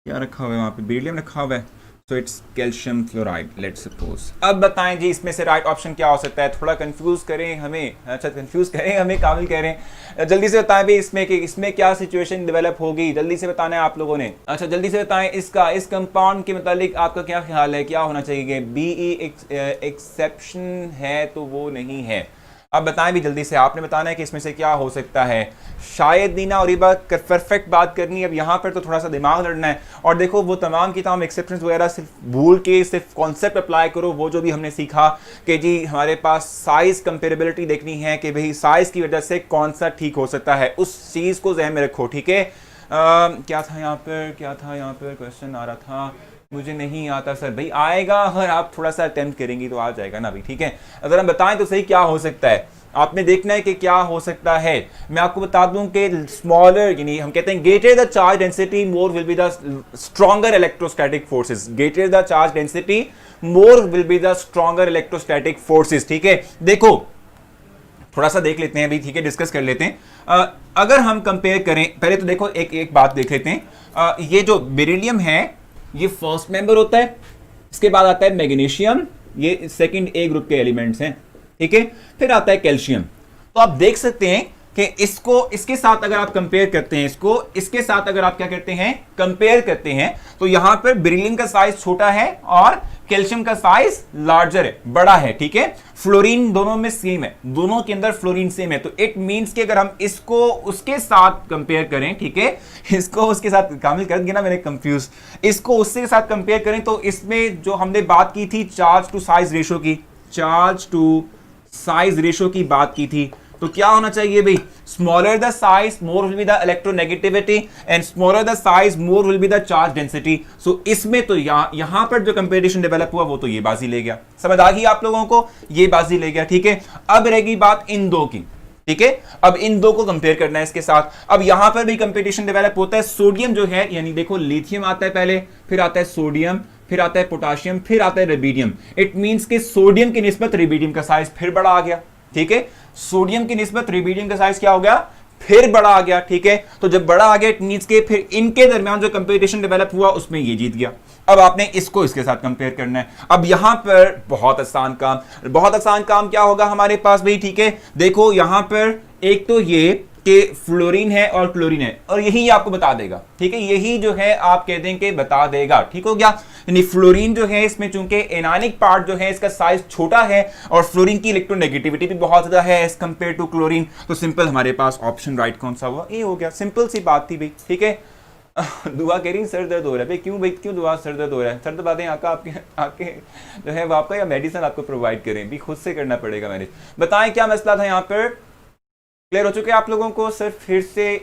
क्या रखा हुआ है वहां पे, बेरिलियम रखा हुआ है, so it's calcium fluoride let's suppose. अब बताएं जी इसमें से राइट ऑप्शन क्या हो सकता है, थोड़ा कंफ्यूज करें हमें। अच्छा, कंफ्यूज करें हमें, काबिल कह रहे हैं। जल्दी से बताएं भी इसमें कि इसमें क्या सिचुएशन डेवलप होगी, जल्दी से बताना है आप लोगों ने। अच्छा, जल्दी से बताएं इसका, इस कंपाउंड के मुतालिक आपका क्या ख्याल है, क्या होना चाहिए। बीई एक्सेप्शन है तो वो नहीं है। अब बताएं भी जल्दी से, आपने बताना है कि इसमें से क्या हो सकता है। शायद नीना और इबा परफेक्ट बात करनी है। अब यहाँ पर तो थोड़ा सा दिमाग लड़ना है, और देखो वो तमाम की तमाम एक्सेप्शंस वगैरह सिर्फ भूल के सिर्फ कॉन्सेप्ट अप्लाई करो। वो जो भी हमने सीखा कि जी हमारे पास साइज कंपेरेबिलिटी देखनी है कि भाई साइज की वजह से कौन सा ठीक हो सकता है, उस चीज़ को ज़हन में रखो। ठीक है, क्या था यहाँ पर क्वेश्चन आ रहा था, मुझे नहीं आता सर। भाई आएगा, अगर आप थोड़ा सा अटेम्प्ट करेंगी तो आ जाएगा ना भाई। ठीक है, अगर हम बताएं तो सही क्या हो सकता है, आपने देखना है कि क्या हो सकता है। मैं आपको बता दूं कि स्मॉलर, यानी हम कहते हैं greater the charge density more will be the stronger electrostatic forces. Greater the charge density more will be the stronger electrostatic forces. ठीक है, देखो थोड़ा सा देख लेते हैं भाई। ठीक है, डिस्कस कर लेते हैं। अगर हम कंपेयर करें, पहले तो देखो एक बात देख लेते हैं। ये जो बेरिलियम है ये फर्स्ट मेंबर होता है, इसके बाद आता है मैग्नीशियम, ये सेकंड ए ग्रुप के एलिमेंट्स हैं। ठीक है, फिर आता है कैल्शियम। तो आप देख सकते हैं कि इसको इसके साथ अगर आप कंपेयर करते हैं, इसको इसके साथ अगर आप क्या करते हैं, कंपेयर करते हैं, तो यहां पर बेरिलियम का साइज छोटा है और कैल्शियम का साइज लार्जर है, बड़ा है। ठीक है, फ्लोरीन दोनों में सेम है, दोनों के अंदर फ्लोरीन सेम है। तो इट मींस कि अगर हम इसको उसके साथ कंपेयर करें, ठीक है, इसको उसके साथ कामिल कर दिया ना मैंने, कंफ्यूज, इसको उसके साथ कंपेयर करें तो इसमें जो हमने बात की थी चार्ज टू साइज रेशो की, चार्ज टू साइज रेशो की बात की थी, तो क्या होना चाहिए भाई, smaller the size more will be the electronegativity and smaller the size more will be the charge density. So इसमें तो यहां पर जो कंपैरिजन डेवलप हुआ वो तो ये बाजी ले गया। समझ आ गई आप लोगों को, ये बाजी ले गया। ठीक है, अब रहेगी बात इन दो की। ठीक है, अब इन दो को कंपेयर करना है इसके साथ। अब यहां पर भी कंपटीशन डेवलप होता है। सोडियम जो है, यानी देखो लिथियम आता है पहले, फिर आता है सोडियम, फिर आता है पोटाशियम, फिर आता है रेबिडियम। इट मींस कि सोडियम की निस्बत रेबिडियम का साइज फिर बड़ा आ गया। ठीक है। सोडियम की निस्बत रुबिडियम का साइज क्या हो गया, फिर बड़ा आ गया, ठीक है। तो जब बड़ा आ गया इट मींस के फिर इनके दरमियान जो कंपटीशन डेवलप हुआ उसमें ये जीत गया। अब आपने इसको इसके साथ कंपेयर करना है। अब यहां पर बहुत आसान काम क्या होगा हमारे पास भाई, ठीक है। देखो यहां पर एक तो ये कि फ्लोरीन है और क्लोरीन है, और यही आपको बता देगा, ठीक है। यही जो है आप कह दें कि बता देगा, ठीक हो गया। यानी फ्लोरीन जो है इसमें चूंकि एनायनिक पार्ट जो है इसका साइज छोटा है और फ्लोरीन की इलेक्ट्रोनेगेटिविटी भी बहुत ज्यादा है एज कंपेयर टू क्लोरीन, तो सिंपल हमारे पास ऑप्शन राइट कौन सा हुआ, ए हो गया। सिंपल सी बात थी भाई, ठीक है। दुआ कह रही सर दर्द हो रहा है भाई, क्यों दुआ सर दर्द हो रहा है, सर दबाते हैं आपके जो है वो आपका, या मेडिसिन आपको प्रोवाइड करें भी, खुद से करना पड़ेगा मैनेज। बताएं क्या मसला था यहाँ पर, क्लियर हो चुके आप लोगों को। सर फिर से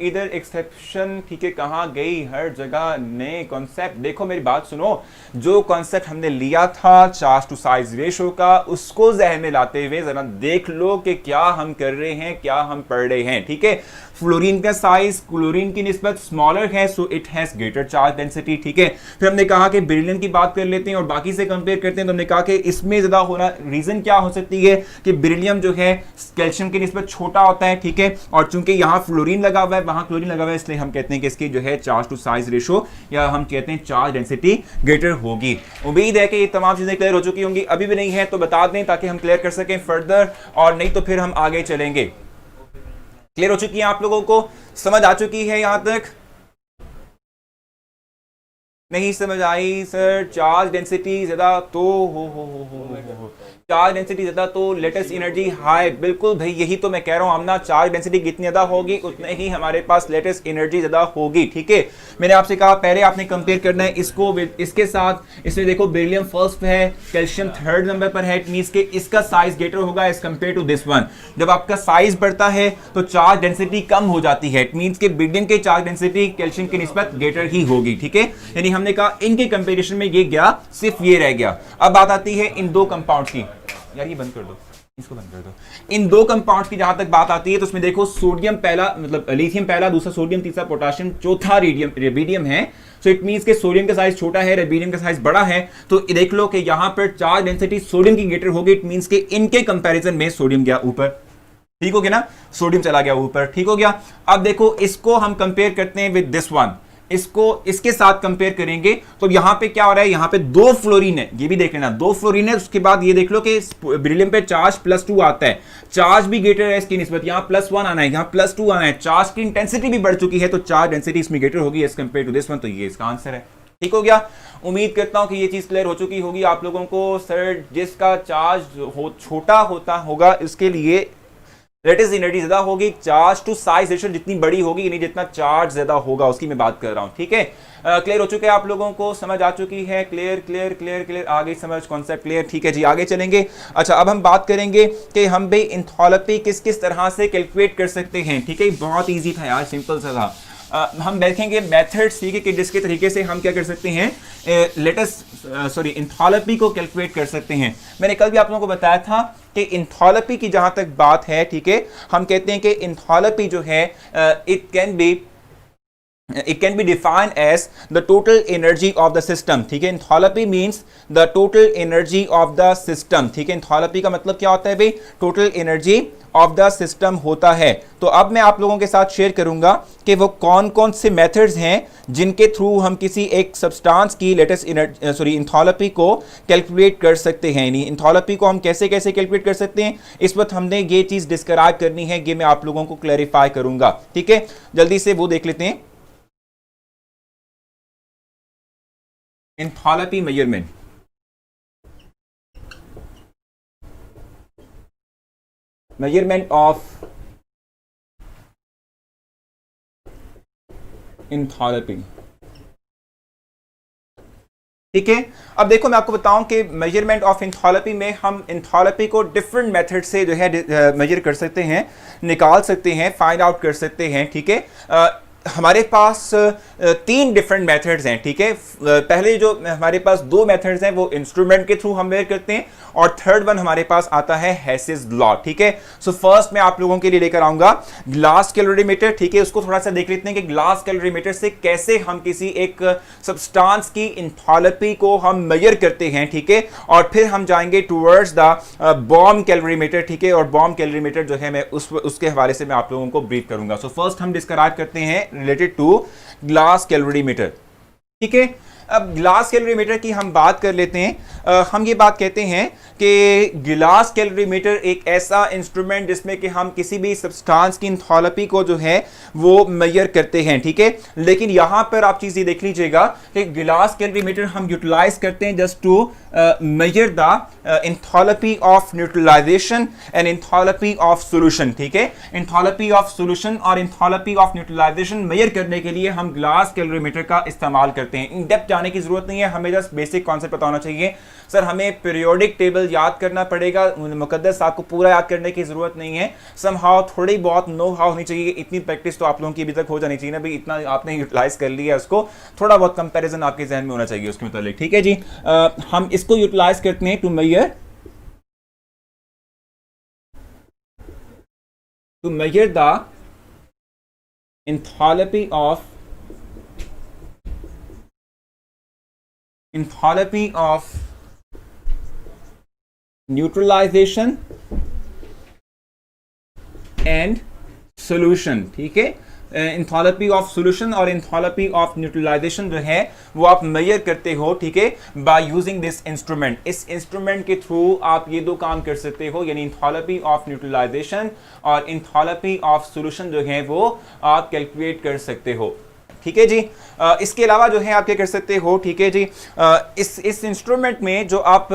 इधर एक्सेप्शन, ठीक है, कहाँ गई, हर जगह नए कॉन्सेप्ट। देखो मेरी बात सुनो, जो कॉन्सेप्ट हमने लिया था चार्ज टू साइज रेशो का, उसको जहन में लाते हुए जरा देख लो कि क्या हम कर रहे हैं, क्या हम पढ़ रहे हैं, ठीक है। फ्लोरीन का साइज क्लोरीन की निस्बत स्मॉलर है, so it has greater charge density, ठीक है। फिर हमने कहा कि बेरिलियम की बात कर लेते हैं और बाकी से कंपेयर करते हैं, तो हमने कहा कि इसमें ज्यादा होना रीजन क्या हो सकती है कि बेरिलियम जो है कैल्शियम की निस्बत छोटा होता है, ठीक है। और चूंकि यहाँ फ्लोरीन लगा हुआ है, वहां क्लोरीन लगा हुआ है, इसलिए हम कहते हैं कि इसकी जो है चार्ज टू साइज रेशो, या हम कहते हैं चार्ज डेंसिटी ग्रेटर होगी। उम्मीद है कि ये तमाम चीजें क्लियर हो चुकी होंगी। अभी भी नहीं है तो बता दें ताकि हम क्लियर कर सकें फर्दर, और नहीं तो फिर हम आगे चलेंगे। क्लियर हो चुकी है आप लोगों को, समझ आ चुकी है यहां तक, नहीं समझ आई सर? चार्ज डेंसिटी ज्यादा तो हो चार्ज डेंसिटी ज्यादा तो लेटेस्ट एनर्जी हाई, बिल्कुल भाई यही तो मैं कह रहा हूं आमना, चार्ज डेंसिटी जितनी ज्यादा होगी उतने ही हमारे पास लेटेस्ट एनर्जी ज्यादा होगी, ठीक है। मैंने आपसे कहा पहले आपने कंपेयर करना है इसको इसके साथ। इसमें देखो बेरिलियम फर्स्ट पे है, कैल्शियम थर्ड नंबर पर है, इट मींस के इसका साइज ग्रेटर होगा as compare to this one. जब आपका साइज बढ़ता है तो चार्ज डेंसिटी कम हो जाती है, इट मींस के बेरिलियम की चार्ज डेंसिटी कैल्शियम की निस्बत ग्रेटर ही होगी, ठीक है। यानी हमने कहा इनके कंपैरिजन में ये गया, सिर्फ ये रह गया। अब बात आती है इन दो कंपाउंड की, यार ये बंद कर दो, इसको बंद कर दो। इन दो कंपाउंड की जहां तक बात आती है तो उसमें देखो सोडियम पहला, मतलब लिथियम पहला, दूसरा सोडियम, तीसरा पोटेशियम, चौथा रेडियम है। सो इट मींस के सोडियम का साइज छोटा है, रेडियम का साइज बड़ा है। तो देख लो कि यहां पर चार्ज डेंसिटी सोडियम की ग्रेटर होगी, इट मींस के इनके कंपैरिजन में सोडियम गया ऊपर, ठीक हो गया ना, सोडियम चला गया ऊपर, ठीक हो गया। अब देखो इसको हम कंपेयर करते हैं विद दिस वन, इसको इसके साथ कंपेयर करेंगे तो यहां पे क्या हो रहा है, यहां पे दो फ्लोरीन है, ये भी देख लेना, दो फ्लोरीन है। उसके बाद ये देख लो कि बेरिलियम पे चार्ज +2 आता है, चार्ज भी ग्रेटर है इसकी निस्बत, यहां +1 आना है, यहां +2 आना है, चार्ज की इंटेंसिटी भी बढ़ चुकी है, तो चार्ज डेंसिटी इसमें ग्रेटर होगी as compare to this one. तो ये इसका आंसर है, ठीक हो गया। उम्मीद करता हूं कि ये चीज क्लियर हो चुकी होगी आप लोगों को। सर जिसका चार्ज छोटा होता होगा इसके लिए लेटेस्ट एनर्जी ज्यादा होगी, चार्ज टू साइज रेशियो जितनी बड़ी होगी, यानी जितना चार्ज ज्यादा होगा उसकी मैं बात कर रहा हूं, ठीक है। क्लियर हो चुके हैं आप लोगों को, समझ आ चुकी है, क्लियर क्लियर क्लियर क्लियर, आगे समझ, कॉन्सेप्ट क्लियर, ठीक है जी, आगे चलेंगे। अच्छा अब हम बात करेंगे कि हम भाई एंथैल्पी किस किस तरह से कैलकुलेट कर सकते हैं, ठीक है। बहुत ईजी था यार, सिंपल सा था। हम देखेंगे मेथड्स, ठीक है, कि जिसके तरीके से हम क्या कर सकते हैं, एंथैल्पी को कैलकुलेट कर सकते हैं। मैंने कल भी आप लोगों को बताया था कि एंथैल्पी की जहां तक बात है, ठीक है, हम कहते हैं कि एंथैल्पी जो है it can be defined as the total energy of the system, ठीक है। Enthalpy means the total energy of the system, ठीक है। एंथैल्पी का मतलब क्या होता है भाई, total energy of the system होता है। तो अब मैं आप लोगों के साथ शेयर करूंगा कि वो कौन कौन से मेथड्स हैं जिनके थ्रू हम किसी एक सब्सटेंस की लेटेस्ट एंथैल्पी को कैलकुलेट कर सकते हैं। यानी एंथैल्पी को हम कैसे कैसे कैलकुलेट कर सकते हैं, इस वक्त हमने ये चीज डिस्क्राइब करनी है, ये मैं आप लोगों को क्लैरिफाई करूंगा, ठीक है। जल्दी से वो देख लेते हैं, enthalpy measurement. Measurement of enthalpy, ठीक है। अब देखो मैं आपको बताऊं कि मेजरमेंट ऑफ एंथैल्पी में हम एंथैल्पी को डिफरेंट मेथड से जो है मेजर कर सकते हैं, निकाल सकते हैं, फाइंड आउट कर सकते हैं, ठीक है। हमारे पास तीन डिफरेंट मेथड्स हैं, ठीक है। पहले जो हमारे पास दो मेथड्स हैं वो इंस्ट्रूमेंट के थ्रू हम मेजर करते हैं, और थर्ड वन हमारे पास आता है हेसिस लॉ, ठीक है। सो फर्स्ट मैं आप लोगों के लिए लेकर आऊंगा ग्लास कैलोरीमीटर, ठीक है। उसको थोड़ा सा देख लेते हैं कि ग्लास कैलोरीमीटर से कैसे हम किसी एक सब्सटेंस की इंथैल्पी को हम मेजर करते हैं, ठीक है। और फिर हम जाएंगे टुवर्ड्स द बॉम कैलोरीमीटर, ठीक है। और बॉम कैलोरीमीटर जो है मैं उसके हवाले से मैं आप लोगों को ब्रीफ करूंगा। सो फर्स्ट हम डिस्क्राइब करते हैं रिलेटेड टू ग्लास कैलोरीमीटर, ठीक है। अब ग्लास कैलोरीमीटर की हम बात कर लेते हैं। हम ये बात कहते हैं कि ग्लास कैलोरीमीटर एक ऐसा इंस्ट्रूमेंट जिसमें कि हम किसी भी सब्सटेंस की इंथैल्पी को जो है वो मेजर करते हैं, ठीक है। लेकिन यहां पर आप चीज ये देख लीजिएगा कि ग्लास कैलोरीमीटर हम यूटिलाइज करते हैं just to measure the enthalpy of neutralization and enthalpy of solution, ठीक है। इंथैल्पी ऑफ सॉल्यूशन और इंथैल्पी ऑफ न्यूट्रलाइजेशन मेजर करने के लिए हम ग्लास कैलोरीमीटर का इस्तेमाल करते हैं। इन डेप्थ जाने की जरूरत नहीं है, हमें जस्ट बेसिक कॉन्सेप्ट पता होना चाहिए। सर हमें पीरियोडिक टेबल याद करना पड़ेगा, मुकद्दस आपको पूरा याद करने की जरूरत नहीं है। समहाउ थोड़ी बहुत नो हाउ होनी चाहिए, इतनी प्रैक्टिस तो आप लोगों की अभी तक हो जानी चाहिए ना भाई, इतना आपने यूटिलाइज कर लिया उसको, थोड़ा बहुत कंपैरिजन आपके जहन में होना चाहिए उसके मतलब, ठीक है जी। हम इसको यूटिलाइज करते हैं to measure the enthalpy of neutralization and solution, ठीक है। इंथैल्पी ऑफ सॉल्यूशन और इंथैल्पी ऑफ न्यूट्रलाइजेशन जो है वो आप मेजर करते हो, ठीक है, बाय यूजिंग दिस इंस्ट्रूमेंट। इस इंस्ट्रूमेंट के थ्रू आप ये दो काम कर सकते हो, यानी इंथैल्पी ऑफ न्यूट्रलाइजेशन और इंथैल्पी ऑफ सॉल्यूशन जो है वो आप कैलकुलेट कर सकते हो, ठीक है जी। इसके अलावा जो है आप क्या कर सकते हो, ठीक है जी, इस इंस्ट्रूमेंट में जो आप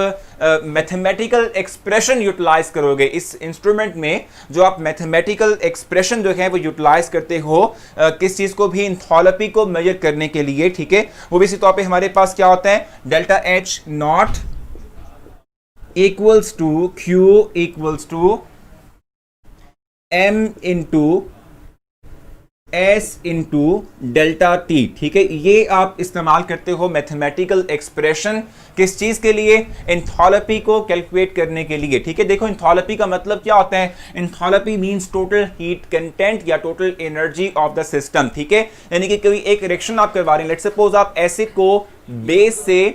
मैथमेटिकल एक्सप्रेशन यूटिलाइज करोगे, इस इंस्ट्रूमेंट में जो आप मैथमेटिकल एक्सप्रेशन जो है वो यूटिलाइज करते हो किस चीज को भी, इंथैल्पी को मेजर करने के लिए, ठीक है। वो भी इसी तौर पे हमारे पास क्या होता है, delta H naught equals to Q equals to M into S into delta T, ठीक है। ये आप इस्तेमाल करते हो मैथमेटिकल एक्सप्रेशन किस चीज के लिए, इंथैल्पी को कैलकुलेट करने के लिए, ठीक है। देखो इंथैल्पी का मतलब क्या होता है, enthalpy means total heat content या total energy of the system, ठीक है। यानी कि कोई एक रिएक्शन आप करवा रहे हैं, लेट्स सपोज आप एसिड को बेस से,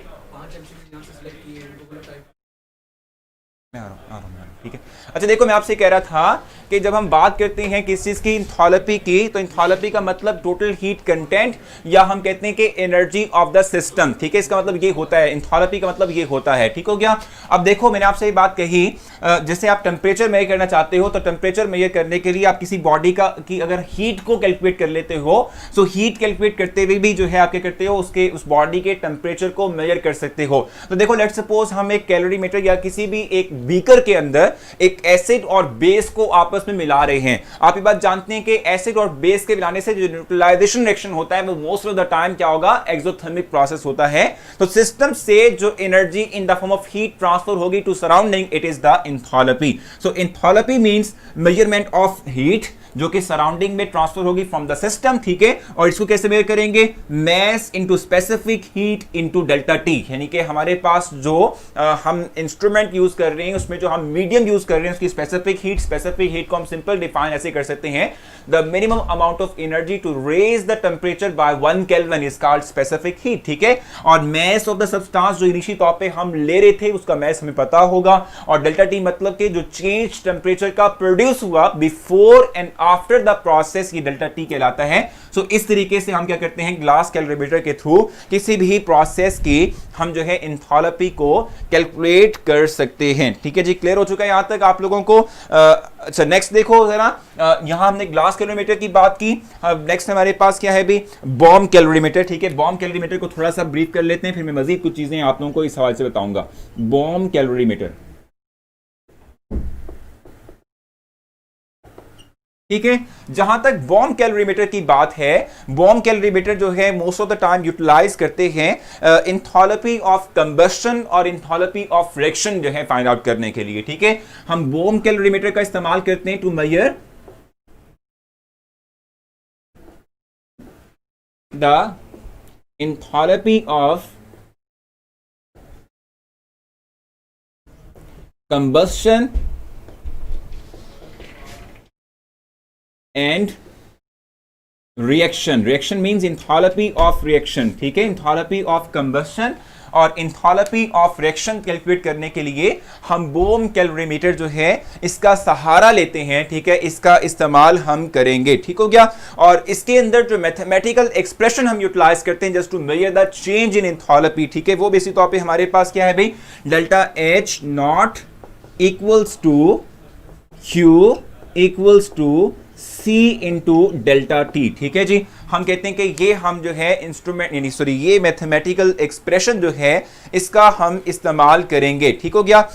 मैं आ रहा हूं, ठीक है। अच्छा देखो मैं आपसे कह रहा था कि जब हम बात करते हैं किस चीज की, इंथैल्पी की, तो इंथैल्पी का मतलब टोटल हीट कंटेंट या हम कहते हैं कि एनर्जी ऑफ द सिस्टम, ठीक है। इसका मतलब ये होता है, इंथैल्पी का मतलब ये होता है, ठीक हो गया। अब देखो मैंने आपसे ये बात कही, जैसे आप टेम्परेचर मेजर करना चाहते हो तो टेम्परेचर मेजर करने के लिए आप किसी बॉडी का की अगर हीट को कैलकुलेट कर लेते हो, सो हीट कैलकुलेट करते हुए भी जो है आप क्या करते हो, उसके उस बॉडी के टेम्परेचर को मेजर कर सकते हो। तो देखो लेट्स सपोज हम एक कैलोरीमीटर या किसी भी एक बीकर के अंदर एक एसिड और बेस को आपस में मिला रहे हैं। आप ये बात जानते हैं कि एसिड और बेस के मिलाने से जो न्यूट्रलाइजेशन रिएक्शन होता है वो मोस्ट ऑफ द टाइम क्या होगा, एक्सोथर्मिक प्रोसेस होता है। तो सिस्टम से जो energy in the form of heat transfer होगी to surrounding, it is the enthalpy. So enthalpy means measurement of heat जो कि सराउंडिंग में ट्रांसफर होगी फ्रॉम द सिस्टम, ठीक है। और इसको कैसे मेजर करेंगे, mass into specific heat into delta T, यानी कि हमारे पास जो हम इंस्ट्रूमेंट यूज कर रहे हैं उसमें जो हम मीडियम यूज कर रहे हैं उसकी स्पेसिफिक हीट को हम सिंपल डिफाइन ऐसे कर सकते हैं, the minimum amount of energy to raise the temperature by 1 kelvin is called specific heat, ठीक है। और मैस ऑफ द सब्सटेंस जो इनिशियल तौर पे हम ले रहे थे उसका मैस हमें पता होगा, और डेल्टा टी मतलब कि जो चेंज टेम्परेचर का प्रोड्यूस हुआ before and after the process, ये डेल्टा टी कहलाता है। सो इस तरीके से हम क्या करते हैं, ग्लास कैलोरीमीटर के थ्रू किसी भी प्रोसेस की हम जो है इंथैल्पी को कैलकुलेट कर सकते हैं, ठीक है जी। क्लियर हो चुका है यहां तक आप लोगों को। अच्छा नेक्स्ट देखो जरा, यहां हमने ग्लास कैलोरीमीटर की बात की, नेक्स्ट हमारे पास क्या है भी, बॉम कैलोरीमीटर, ठीक है। बॉम कैलोरीमीटर को थोड़ा सा ब्रीफ कर लेते हैं, फिर मैं मजीद कुछ चीजें आप लोगों को इस हवाले से बताऊंगा। बॉम कैलोरीमीटर, ठीक है। जहां तक बॉम कैलोरीमीटर की बात है, बॉम कैलोरीमीटर जो है most of the time utilize करते हैं इंथैल्पी ऑफ कंबशन और इंथैल्पी ऑफ रिएक्शन जो है फाइंड आउट करने के लिए, ठीक है। हम बॉम कैलोरीमीटर का इस्तेमाल करते हैं to measure the enthalpy of combustion and reaction. Reaction means enthalpy of reaction, ठीक है, enthalpy of combustion और enthalpy of reaction कैलकुलेट करने के लिए हम बोम कैलोरीमीटर जो है इसका सहारा लेते हैं, ठीक है, इसका इस्तेमाल हम करेंगे, ठीक हो गया। और इसके अंदर जो मैथमेटिकल एक्सप्रेशन हम यूटिलाइज करते हैं just to measure the change in enthalpy, ठीक है, वो बेसिक तौर पे हमारे पास क्या है भाई, delta H naught equals to Q equals to C into delta T, ठीक है जी। हम कहते हैं कि ये हम जो है इंस्ट्रूमेंट यानी सॉरी ये मैथमेटिकल एक्सप्रेशन जो है इसका हम इस्तेमाल करेंगे, ठीक हो गया।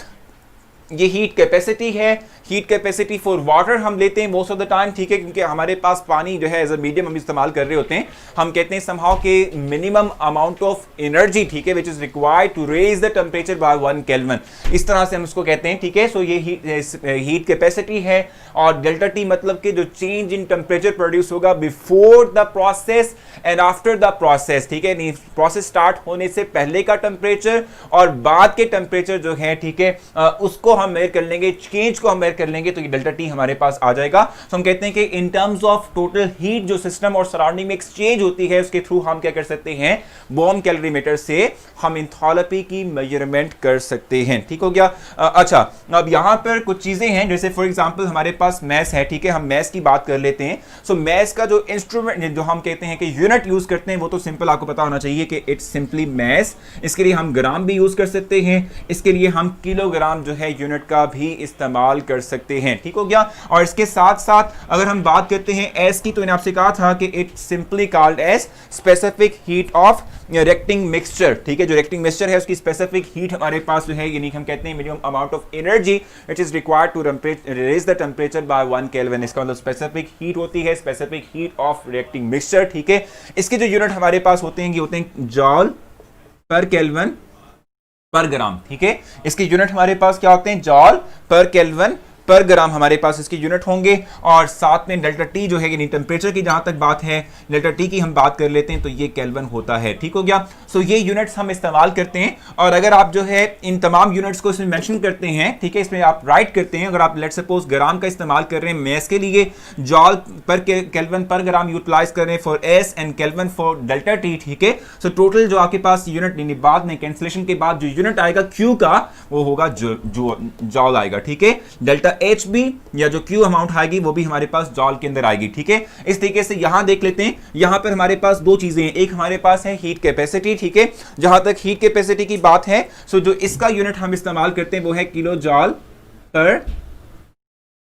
ये हीट कैपेसिटी है, हीट कैपेसिटी फॉर वाटर हम लेते हैं मोस्ट ऑफ द टाइम, ठीक है, क्योंकि हमारे पास पानी जो है एज अ मीडियम हम इस्तेमाल कर रहे होते हैं। हम कहते हैं समहाउ के मिनिमम अमाउंट ऑफ एनर्जी, ठीक है, which is required to raise the temperature by 1 kelvin, इस तरह से हम उसको कहते हैं, ठीक है। सो ये हीट कैपेसिटी है और डेल्टा टी मतलब कि जो चेंज इन टेम्परेचर प्रोड्यूस होगा before the process and after the process, ठीक है, प्रोसेस स्टार्ट होने से पहले का टेम्परेचर और बाद के टेम्परेचर जो है, ठीक है, उसको हम मेजर कर लेंगे, चेंज को हम मेजर कर लेंगे, तो ये डेल्टा टी हमारे पास आ जाएगा। तो हम कहते हैं कि in terms of total heat जो सिस्टम और सराउंडिंग में एक्सचेंज होती है उसके थ्रू हम क्या कर सकते हैं, बोम कैलोरीमीटर से हम एंथैल्पी की मेजरमेंट कर सकते हैं, ठीक हो गया। अच्छा, अब यहां पर कुछ चीजें हैं, जैसे फॉर एग्जांपल हमारे पास मैस है, ठीक है, हम मैस की बात कर लेते हैं। सो मैस का जो इंस्ट्रूमेंट जो हम कहते हैं कि यूनिट यूज करते हैं वो तो सिंपल आपको पता होना चाहिए कि इट्स सिंपली मैस। इसके लिए हम ग्राम भी यूज कर सकते हैं, इसके लिए हम किलोग्राम जो है यूनिट का भी इस्तेमाल कर सकते हैं, ठीक हो गया। और इसके साथ साथ अगर हम बात करते हैं एस की, तो मैंने आपसे कहा था कि it's simply called as specific heat of reacting mixture, ठीक है, जो रिएक्टिंग मिक्सचर है उसकी स्पेसिफिक हीट हमारे पास जो है यानी हम कहते हैं minimum amount of energy it is required to raise the temperature by 1 kelvin, इसका मतलब स्पेसिफिक हीट होती है, specific heat of reacting mixture, ठीक है। इसके जो यूनिट हमारे पास होते हैं ये होते हैं जॉल पर केल्विन पर ग्राम, ठीक है, इसके यूनिट हमारे पास क्या होते हैं, जॉल पर केल्विन पर ग्राम हमारे पास इसके यूनिट होंगे। और साथ में डेल्टा टी जो है यानी टेम्परेचर की जहां तक बात है, डेल्टा टी की हम बात कर लेते हैं तो ये केल्विन होता है, ठीक हो गया। सो ये यूनिट्स हम इस्तेमाल करते हैं और अगर आप जो है इन तमाम यूनिट्स को इसमें मेंशन करते हैं, ठीक है, इसमें आप राइट करते हैं, अगर आप लेट सपोज ग्राम का इस्तेमाल कर रहे हैं मैस के लिए, जॉल पर केल्विन पर ग्राम यूटिलाइज कर रहे हैं for S and kelvin for delta T, ठीक है। सो टोटल जो आपके पास यूनिट यानी बाद में कैंसिलेशन के बाद जो यूनिट आएगा क्यू का वो होगा जॉल आएगा, ठीक है। डेल्टा एच भी या जो क्यू अमाउंट आएगी वो भी हमारे पास जॉल के अंदर आएगी, ठीक है। इस तरीके से यहां देख लेते हैं, यहां पर हमारे पास दो चीजें हैं, एक हमारे पास है हीट कैपेसिटी, ठीक है, जहां तक हीट कैपेसिटी की बात है सो जो इसका यूनिट हम इस्तेमाल करते हैं वो है किलो जॉल पर,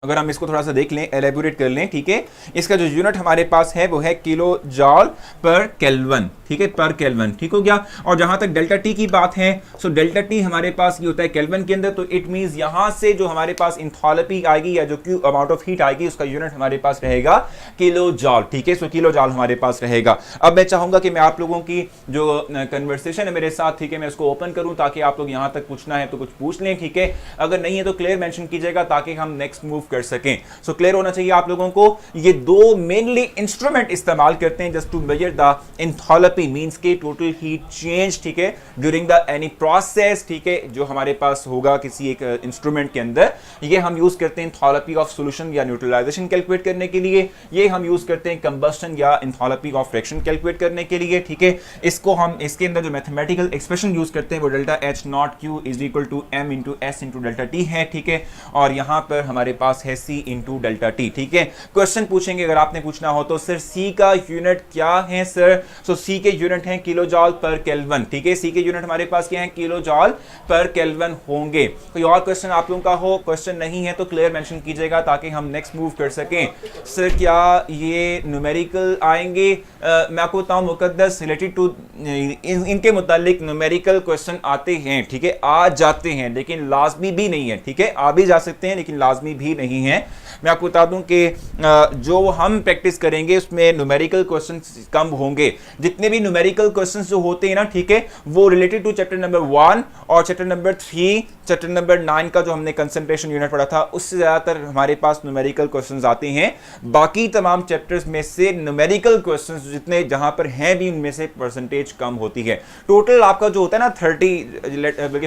अगर हम इसको थोड़ा सा देख लें, एलेबोरेट कर लें, ठीक है, इसका जो यूनिट हमारे पास है वो है किलो जॉल पर केल्विन, ठीक है, पर केल्विन, ठीक हो गया। और जहां तक डेल्टा टी की बात है सो डेल्टा टी हमारे पास ये होता है केल्विन के अंदर, तो इट मींस यहां से जो हमारे पास एंथैल्पी आएगी या जो क्यू अमाउंट ऑफ हीट आएगी उसका यूनिट हमारे पास रहेगा किलो जॉल, ठीक है। सो किलो जॉल हमारे पास रहेगा। अब मैं चाहूंगा कि मैं आप लोगों की जो कन्वर्सेशन है मेरे साथ, ठीक है, मैं उसको ओपन करूं ताकि आप लोग यहां तक पूछना है तो कुछ पूछ लें, ठीक है, अगर नहीं है तो क्लियर मेंशन कीजिएगा ताकि हम नेक्स्ट मूव कर सकें। सो क्लियर होना चाहिए आप लोगों को। ये दो मेनली इंस्ट्रूमेंट इस्तेमाल करते हैं just to measure the enthalpy, means के टोटल हीट चेंज, ठीक है, ड्यूरिंग द एनी प्रोसेस, ठीक है, जो हमारे पास होगा किसी एक इंस्ट्रूमेंट के अंदर। ये हम यूज करते हैं एंथैल्पी ऑफ सॉल्यूशन या न्यूट्रलाइजेशन कैलकुलेट करने के लिए, ये हम यूज करते हैं कंबस्टन या एंथैल्पी ऑफ रिएक्शन कैलकुलेट करने के लिए, ठीक है। इसको हम इसके अंदर जो मैथमेटिकल एक्सप्रेशन यूज करते हैं वो delta H naught Q is equal to M into S into delta T है, ठीक है। और यहां पर हमारे पास है सी इंटू डेल्टा टी, ठीक है। क्वेश्चन पूछेंगे अगर आपने पूछना हो तो सर सी का यूनिट क्या है सर, सो सी के यूनिट हैं किलो जॉल पर केल्विन, ठीक है, सी के यूनिट हमारे पास क्या है, किलो जॉल पर केल्विन होंगे। कोई और क्वेश्चन आप लोगों का हो, क्वेश्चन नहीं है तो क्लियर मेंशन कीजिएगा ताकि हम नेक्स्ट मूव कर सकें। सर क्या ये न्यूमेरिकल आएंगे, मैं आपको बताऊं मुकद्दस रिलेटेड टू इनके मुतालिक न्यूमेरिकल क्वेश्चन आते हैं, ठीक है, आ जाते हैं लेकिन लाजमी भी नहीं है, ठीक है, आ भी जा सकते हैं लेकिन लाजमी भी नहीं है। मैं आपको बता दूं कि जो हम प्रैक्टिस करेंगे उसमें न्यूमेरिकल क्वेश्चंस कम होंगे। जितने भी न्यूमेरिकल क्वेश्चंस जो होते हैं ना, ठीक है, वो रिलेटेड टू चैप्टर नंबर 1 और चैप्टर नंबर 3, चैप्टर नंबर 9 का जो हमने कंसंट्रेशन यूनिट पढ़ा था, उससे ज्यादातर हमारे पास न्यूमेरिकल क्वेश्चंस आते हैं। बाकी तमाम चैप्टर्स में से न्यूमेरिकल क्वेश्चंस जितने जहां पर हैं भी, उनमें से परसेंटेज कम होती है। टोटल आपका जो होता है ना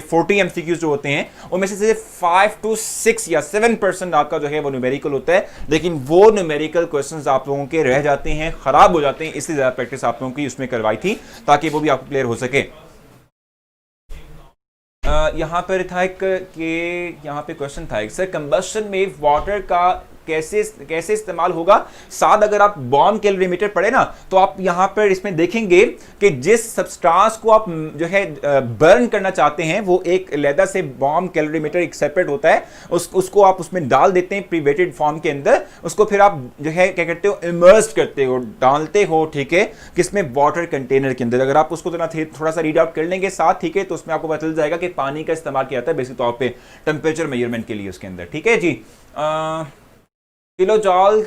40 एमसीक्यूज जो होते हैं, उनमें से सिर्फ 5 to 6 या 7% आपका जो है वो न्यूमेरिकल होता है। लेकिन वो न्यूमेरिकल क्वेश्चंस आप लोगों के रह जाते हैं, खराब हो जाते हैं, इसलिए ज्यादा प्रैक्टिस आप लोगों की उसमें करवाई थी ताकि वो भी आपको क्लियर हो सके। यहाँ पर था कि यहाँ पे क्वेश्चन था सर, कंबशन में वाटर का कैसे इस्तेमाल होगा। साथ अगर आप बॉम्ब कैलोरीमीटर पढ़े ना, तो आप यहाँ पर इसमें देखेंगे कि जिस सबस्टांस को आप जो है बर्न करना चाहते हैं, वो एक अलग से बॉम्ब कैलोरीमीटर एक सेपरेट होता है, उसको आप उसमें डाल देते हैं प्रीवेटेड फॉर्म के अंदर। उसको फिर आप जो है क्या करते हो, इमर्स करते हो, डालते हो, ठीक है, किसमें, वाटर कंटेनर के अंदर। अगर आप उसको थोड़ा सा रीड आउट कर लेंगे साथ, ठीक है, तो उसमें आपको पता चल जाएगा कि पानी का इस्तेमाल किया जाता है बेसिक तौर पर टेम्परेचर मेजरमेंट के लिए उसके अंदर, ठीक है जी। किलो जॉल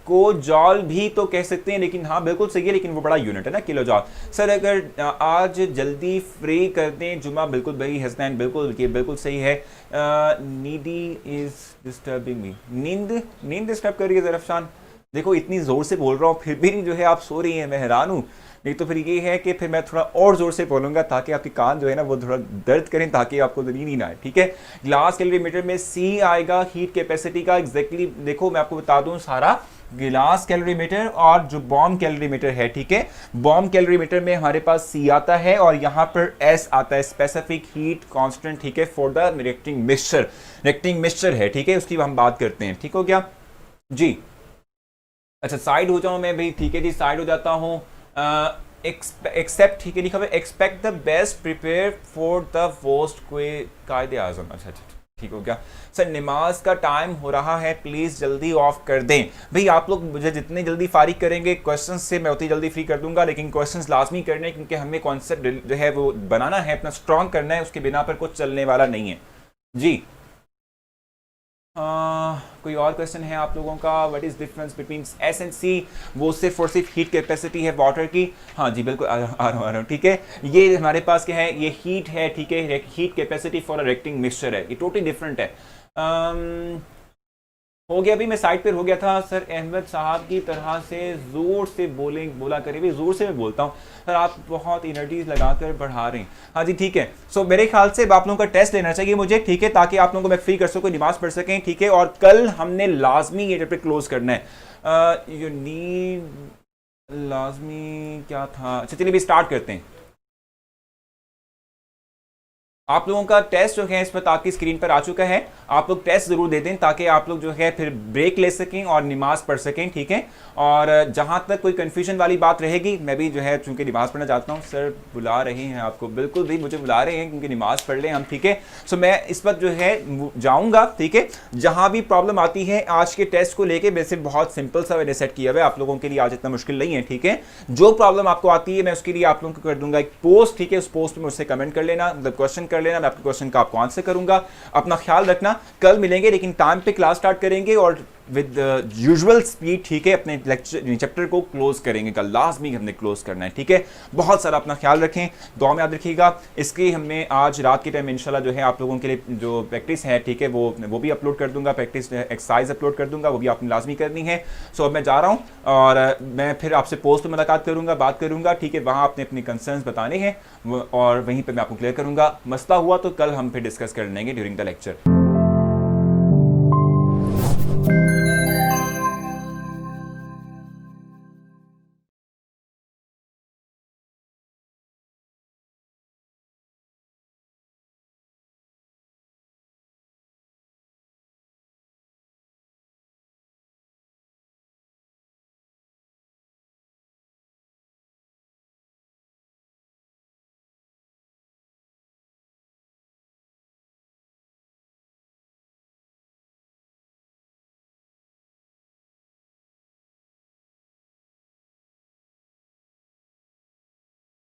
को जॉल भी तो कह सकते हैं, लेकिन हाँ बिल्कुल सही है, लेकिन वो बड़ा यूनिट है ना किलो जॉल। सर अगर आज जल्दी फ्री कर दें जुमा, बिल्कुल भाई हसनैन, बिल्कुल ये बिल्कुल सही है। नीडी इज डिस्टर्बिंग मी, नींद डिस्टर्ब कर रही है ज़रफ़शान। देखो इतनी ज़ोर से बोल रहा हूँ फिर भी जो है आप सो रही हैं, मैं हैरान हूँ। नहीं तो फिर ये है कि फिर मैं थोड़ा और ज़ोर से बोलूँगा ताकि आपके कान जो है ना वो थोड़ा दर्द करें, ताकि आपको नींद नहीं आए, ठीक है। ग्लास कैलोरीमीटर में सी आएगा हीट कैपेसिटी का, एग्जैक्टली देखो मैं आपको बता दूँ सारा। गिलास कैलोरीमीटर और जो बॉम्ब कैलोरीमीटर है, ठीक है, बॉम्ब कैलोरीमीटर में हमारे पास सी आता है और यहाँ पर एस आता है, स्पेसिफिक हीट कांस्टेंट, ठीक है, for the reacting mixture. Reacting mixture है, ठीक है, उसकी हम बात करते हैं, ठीक हो गया जी। अच्छा साइड हो जाऊं मैं भी, ठीक है जी, साइड हो जाता हूं। एक्सेप्ट, ठीक है, लिखा हुआ expect the best, prepare for the worst, कोई कायदे आजम। अच्छा ठीक हो गया सर। नमाज का टाइम हो रहा है, प्लीज जल्दी ऑफ कर दें। भाई आप लोग मुझे जितनी जल्दी फारिग करेंगे क्वेश्चंस से, मैं उतनी जल्दी फ्री कर दूंगा, लेकिन क्वेश्चंस लाजमी करने, क्योंकि हमें कॉन्सेप्ट जो है वो बनाना है, अपना स्ट्रॉन्ग करना है, उसके बिना पर कुछ चलने वाला नहीं है जी। कोई और क्वेश्चन है आप लोगों का? What is difference between S and C? वो सिर्फ और सिर्फ हीट कैपेसिटी है वाटर की। हाँ जी बिल्कुल, आ रहा हूँ, ठीक है। ये हमारे पास क्या है, ये हीट है, ठीक है, heat capacity for a reacting mixture है, ये टोटली डिफरेंट है। हो गया, अभी मैं साइड पर हो गया था। सर अहमद साहब की तरह से ज़ोर से बोला करिए। भाई ज़ोर से मैं बोलता हूँ सर, आप बहुत एनर्जीज लगाकर बढ़ा रहे हैं। हाँ जी ठीक है। सो मेरे ख्याल से आप लोगों का टेस्ट लेना चाहिए मुझे, ठीक है, ताकि आप लोगों को मैं फ्री कर सकूँ, नमाज पढ़ सकें, ठीक है। और कल हमने लाजमी ये चैप्टर क्लोज करना है। यू नीड लाजमी क्या था, अच्छा चलिए भी स्टार्ट करते हैं। आप लोगों का टेस्ट जो है इस वक्त आपकी स्क्रीन पर आ चुका है। आप लोग टेस्ट जरूर दे दें ताकि आप लोग जो है फिर ब्रेक ले सकें और नमाज पढ़ सकें, ठीक है। और जहां तक कोई कंफ्यूजन वाली बात रहेगी, मैं भी जो है चूंकि नमाज पढ़ना चाहता हूं। सर बुला रहे हैं आपको? बिल्कुल भी मुझे बुला रहे हैं क्योंकि नमाज पढ़ लें हम, ठीक है। सो मैं इस वक्त जो है जाऊँगा, ठीक है। जहाँ भी प्रॉब्लम आती है आज के टेस्ट को लेकर, वैसे बहुत सिंपल सा मैंने सेट किया हुआ है आप लोगों के लिए, आज इतना मुश्किल नहीं है, ठीक है। जो प्रॉब्लम आपको आती है मैं उसके लिए आप लोगों को कर दूंगा एक पोस्ट, ठीक है। उस पोस्ट में मुझसे कमेंट कर लेना, मतलब क्वेश्चन कर लेना, मैं आपके क्वेश्चन का आपको आंसर करूंगा। अपना ख्याल रखना, कल मिलेंगे लेकिन टाइम पे क्लास स्टार्ट करेंगे और विद यूजुअल स्पीड, ठीक है। अपने लेक्चर चैप्टर को क्लोज करेंगे, कल लाजमी हमने क्लोज करना है, ठीक है। बहुत सारा अपना ख्याल रखें, दुआ में याद रखिएगा। इसकी हमने आज रात के टाइम इंशाल्लाह जो है आप लोगों के लिए जो प्रैक्टिस है, ठीक है, वो भी अपलोड कर दूंगा, प्रैक्टिस एक्सरसाइज अपलोड कर दूंगा, वो भी आपने लाजमी करनी है। सो अब मैं जा रहा हूँ और मैं फिर आपसे पोस्ट पर मुलाकात करूंगा, बात करूंगा, ठीक है। वहाँ आपने अपने कंसर्न्स बताने हैं और वहीं पर मैं आपको क्लियर करूंगा। मसला हुआ तो कल हम फिर डिस्कस कर लेंगे ड्यूरिंग द लेक्चर।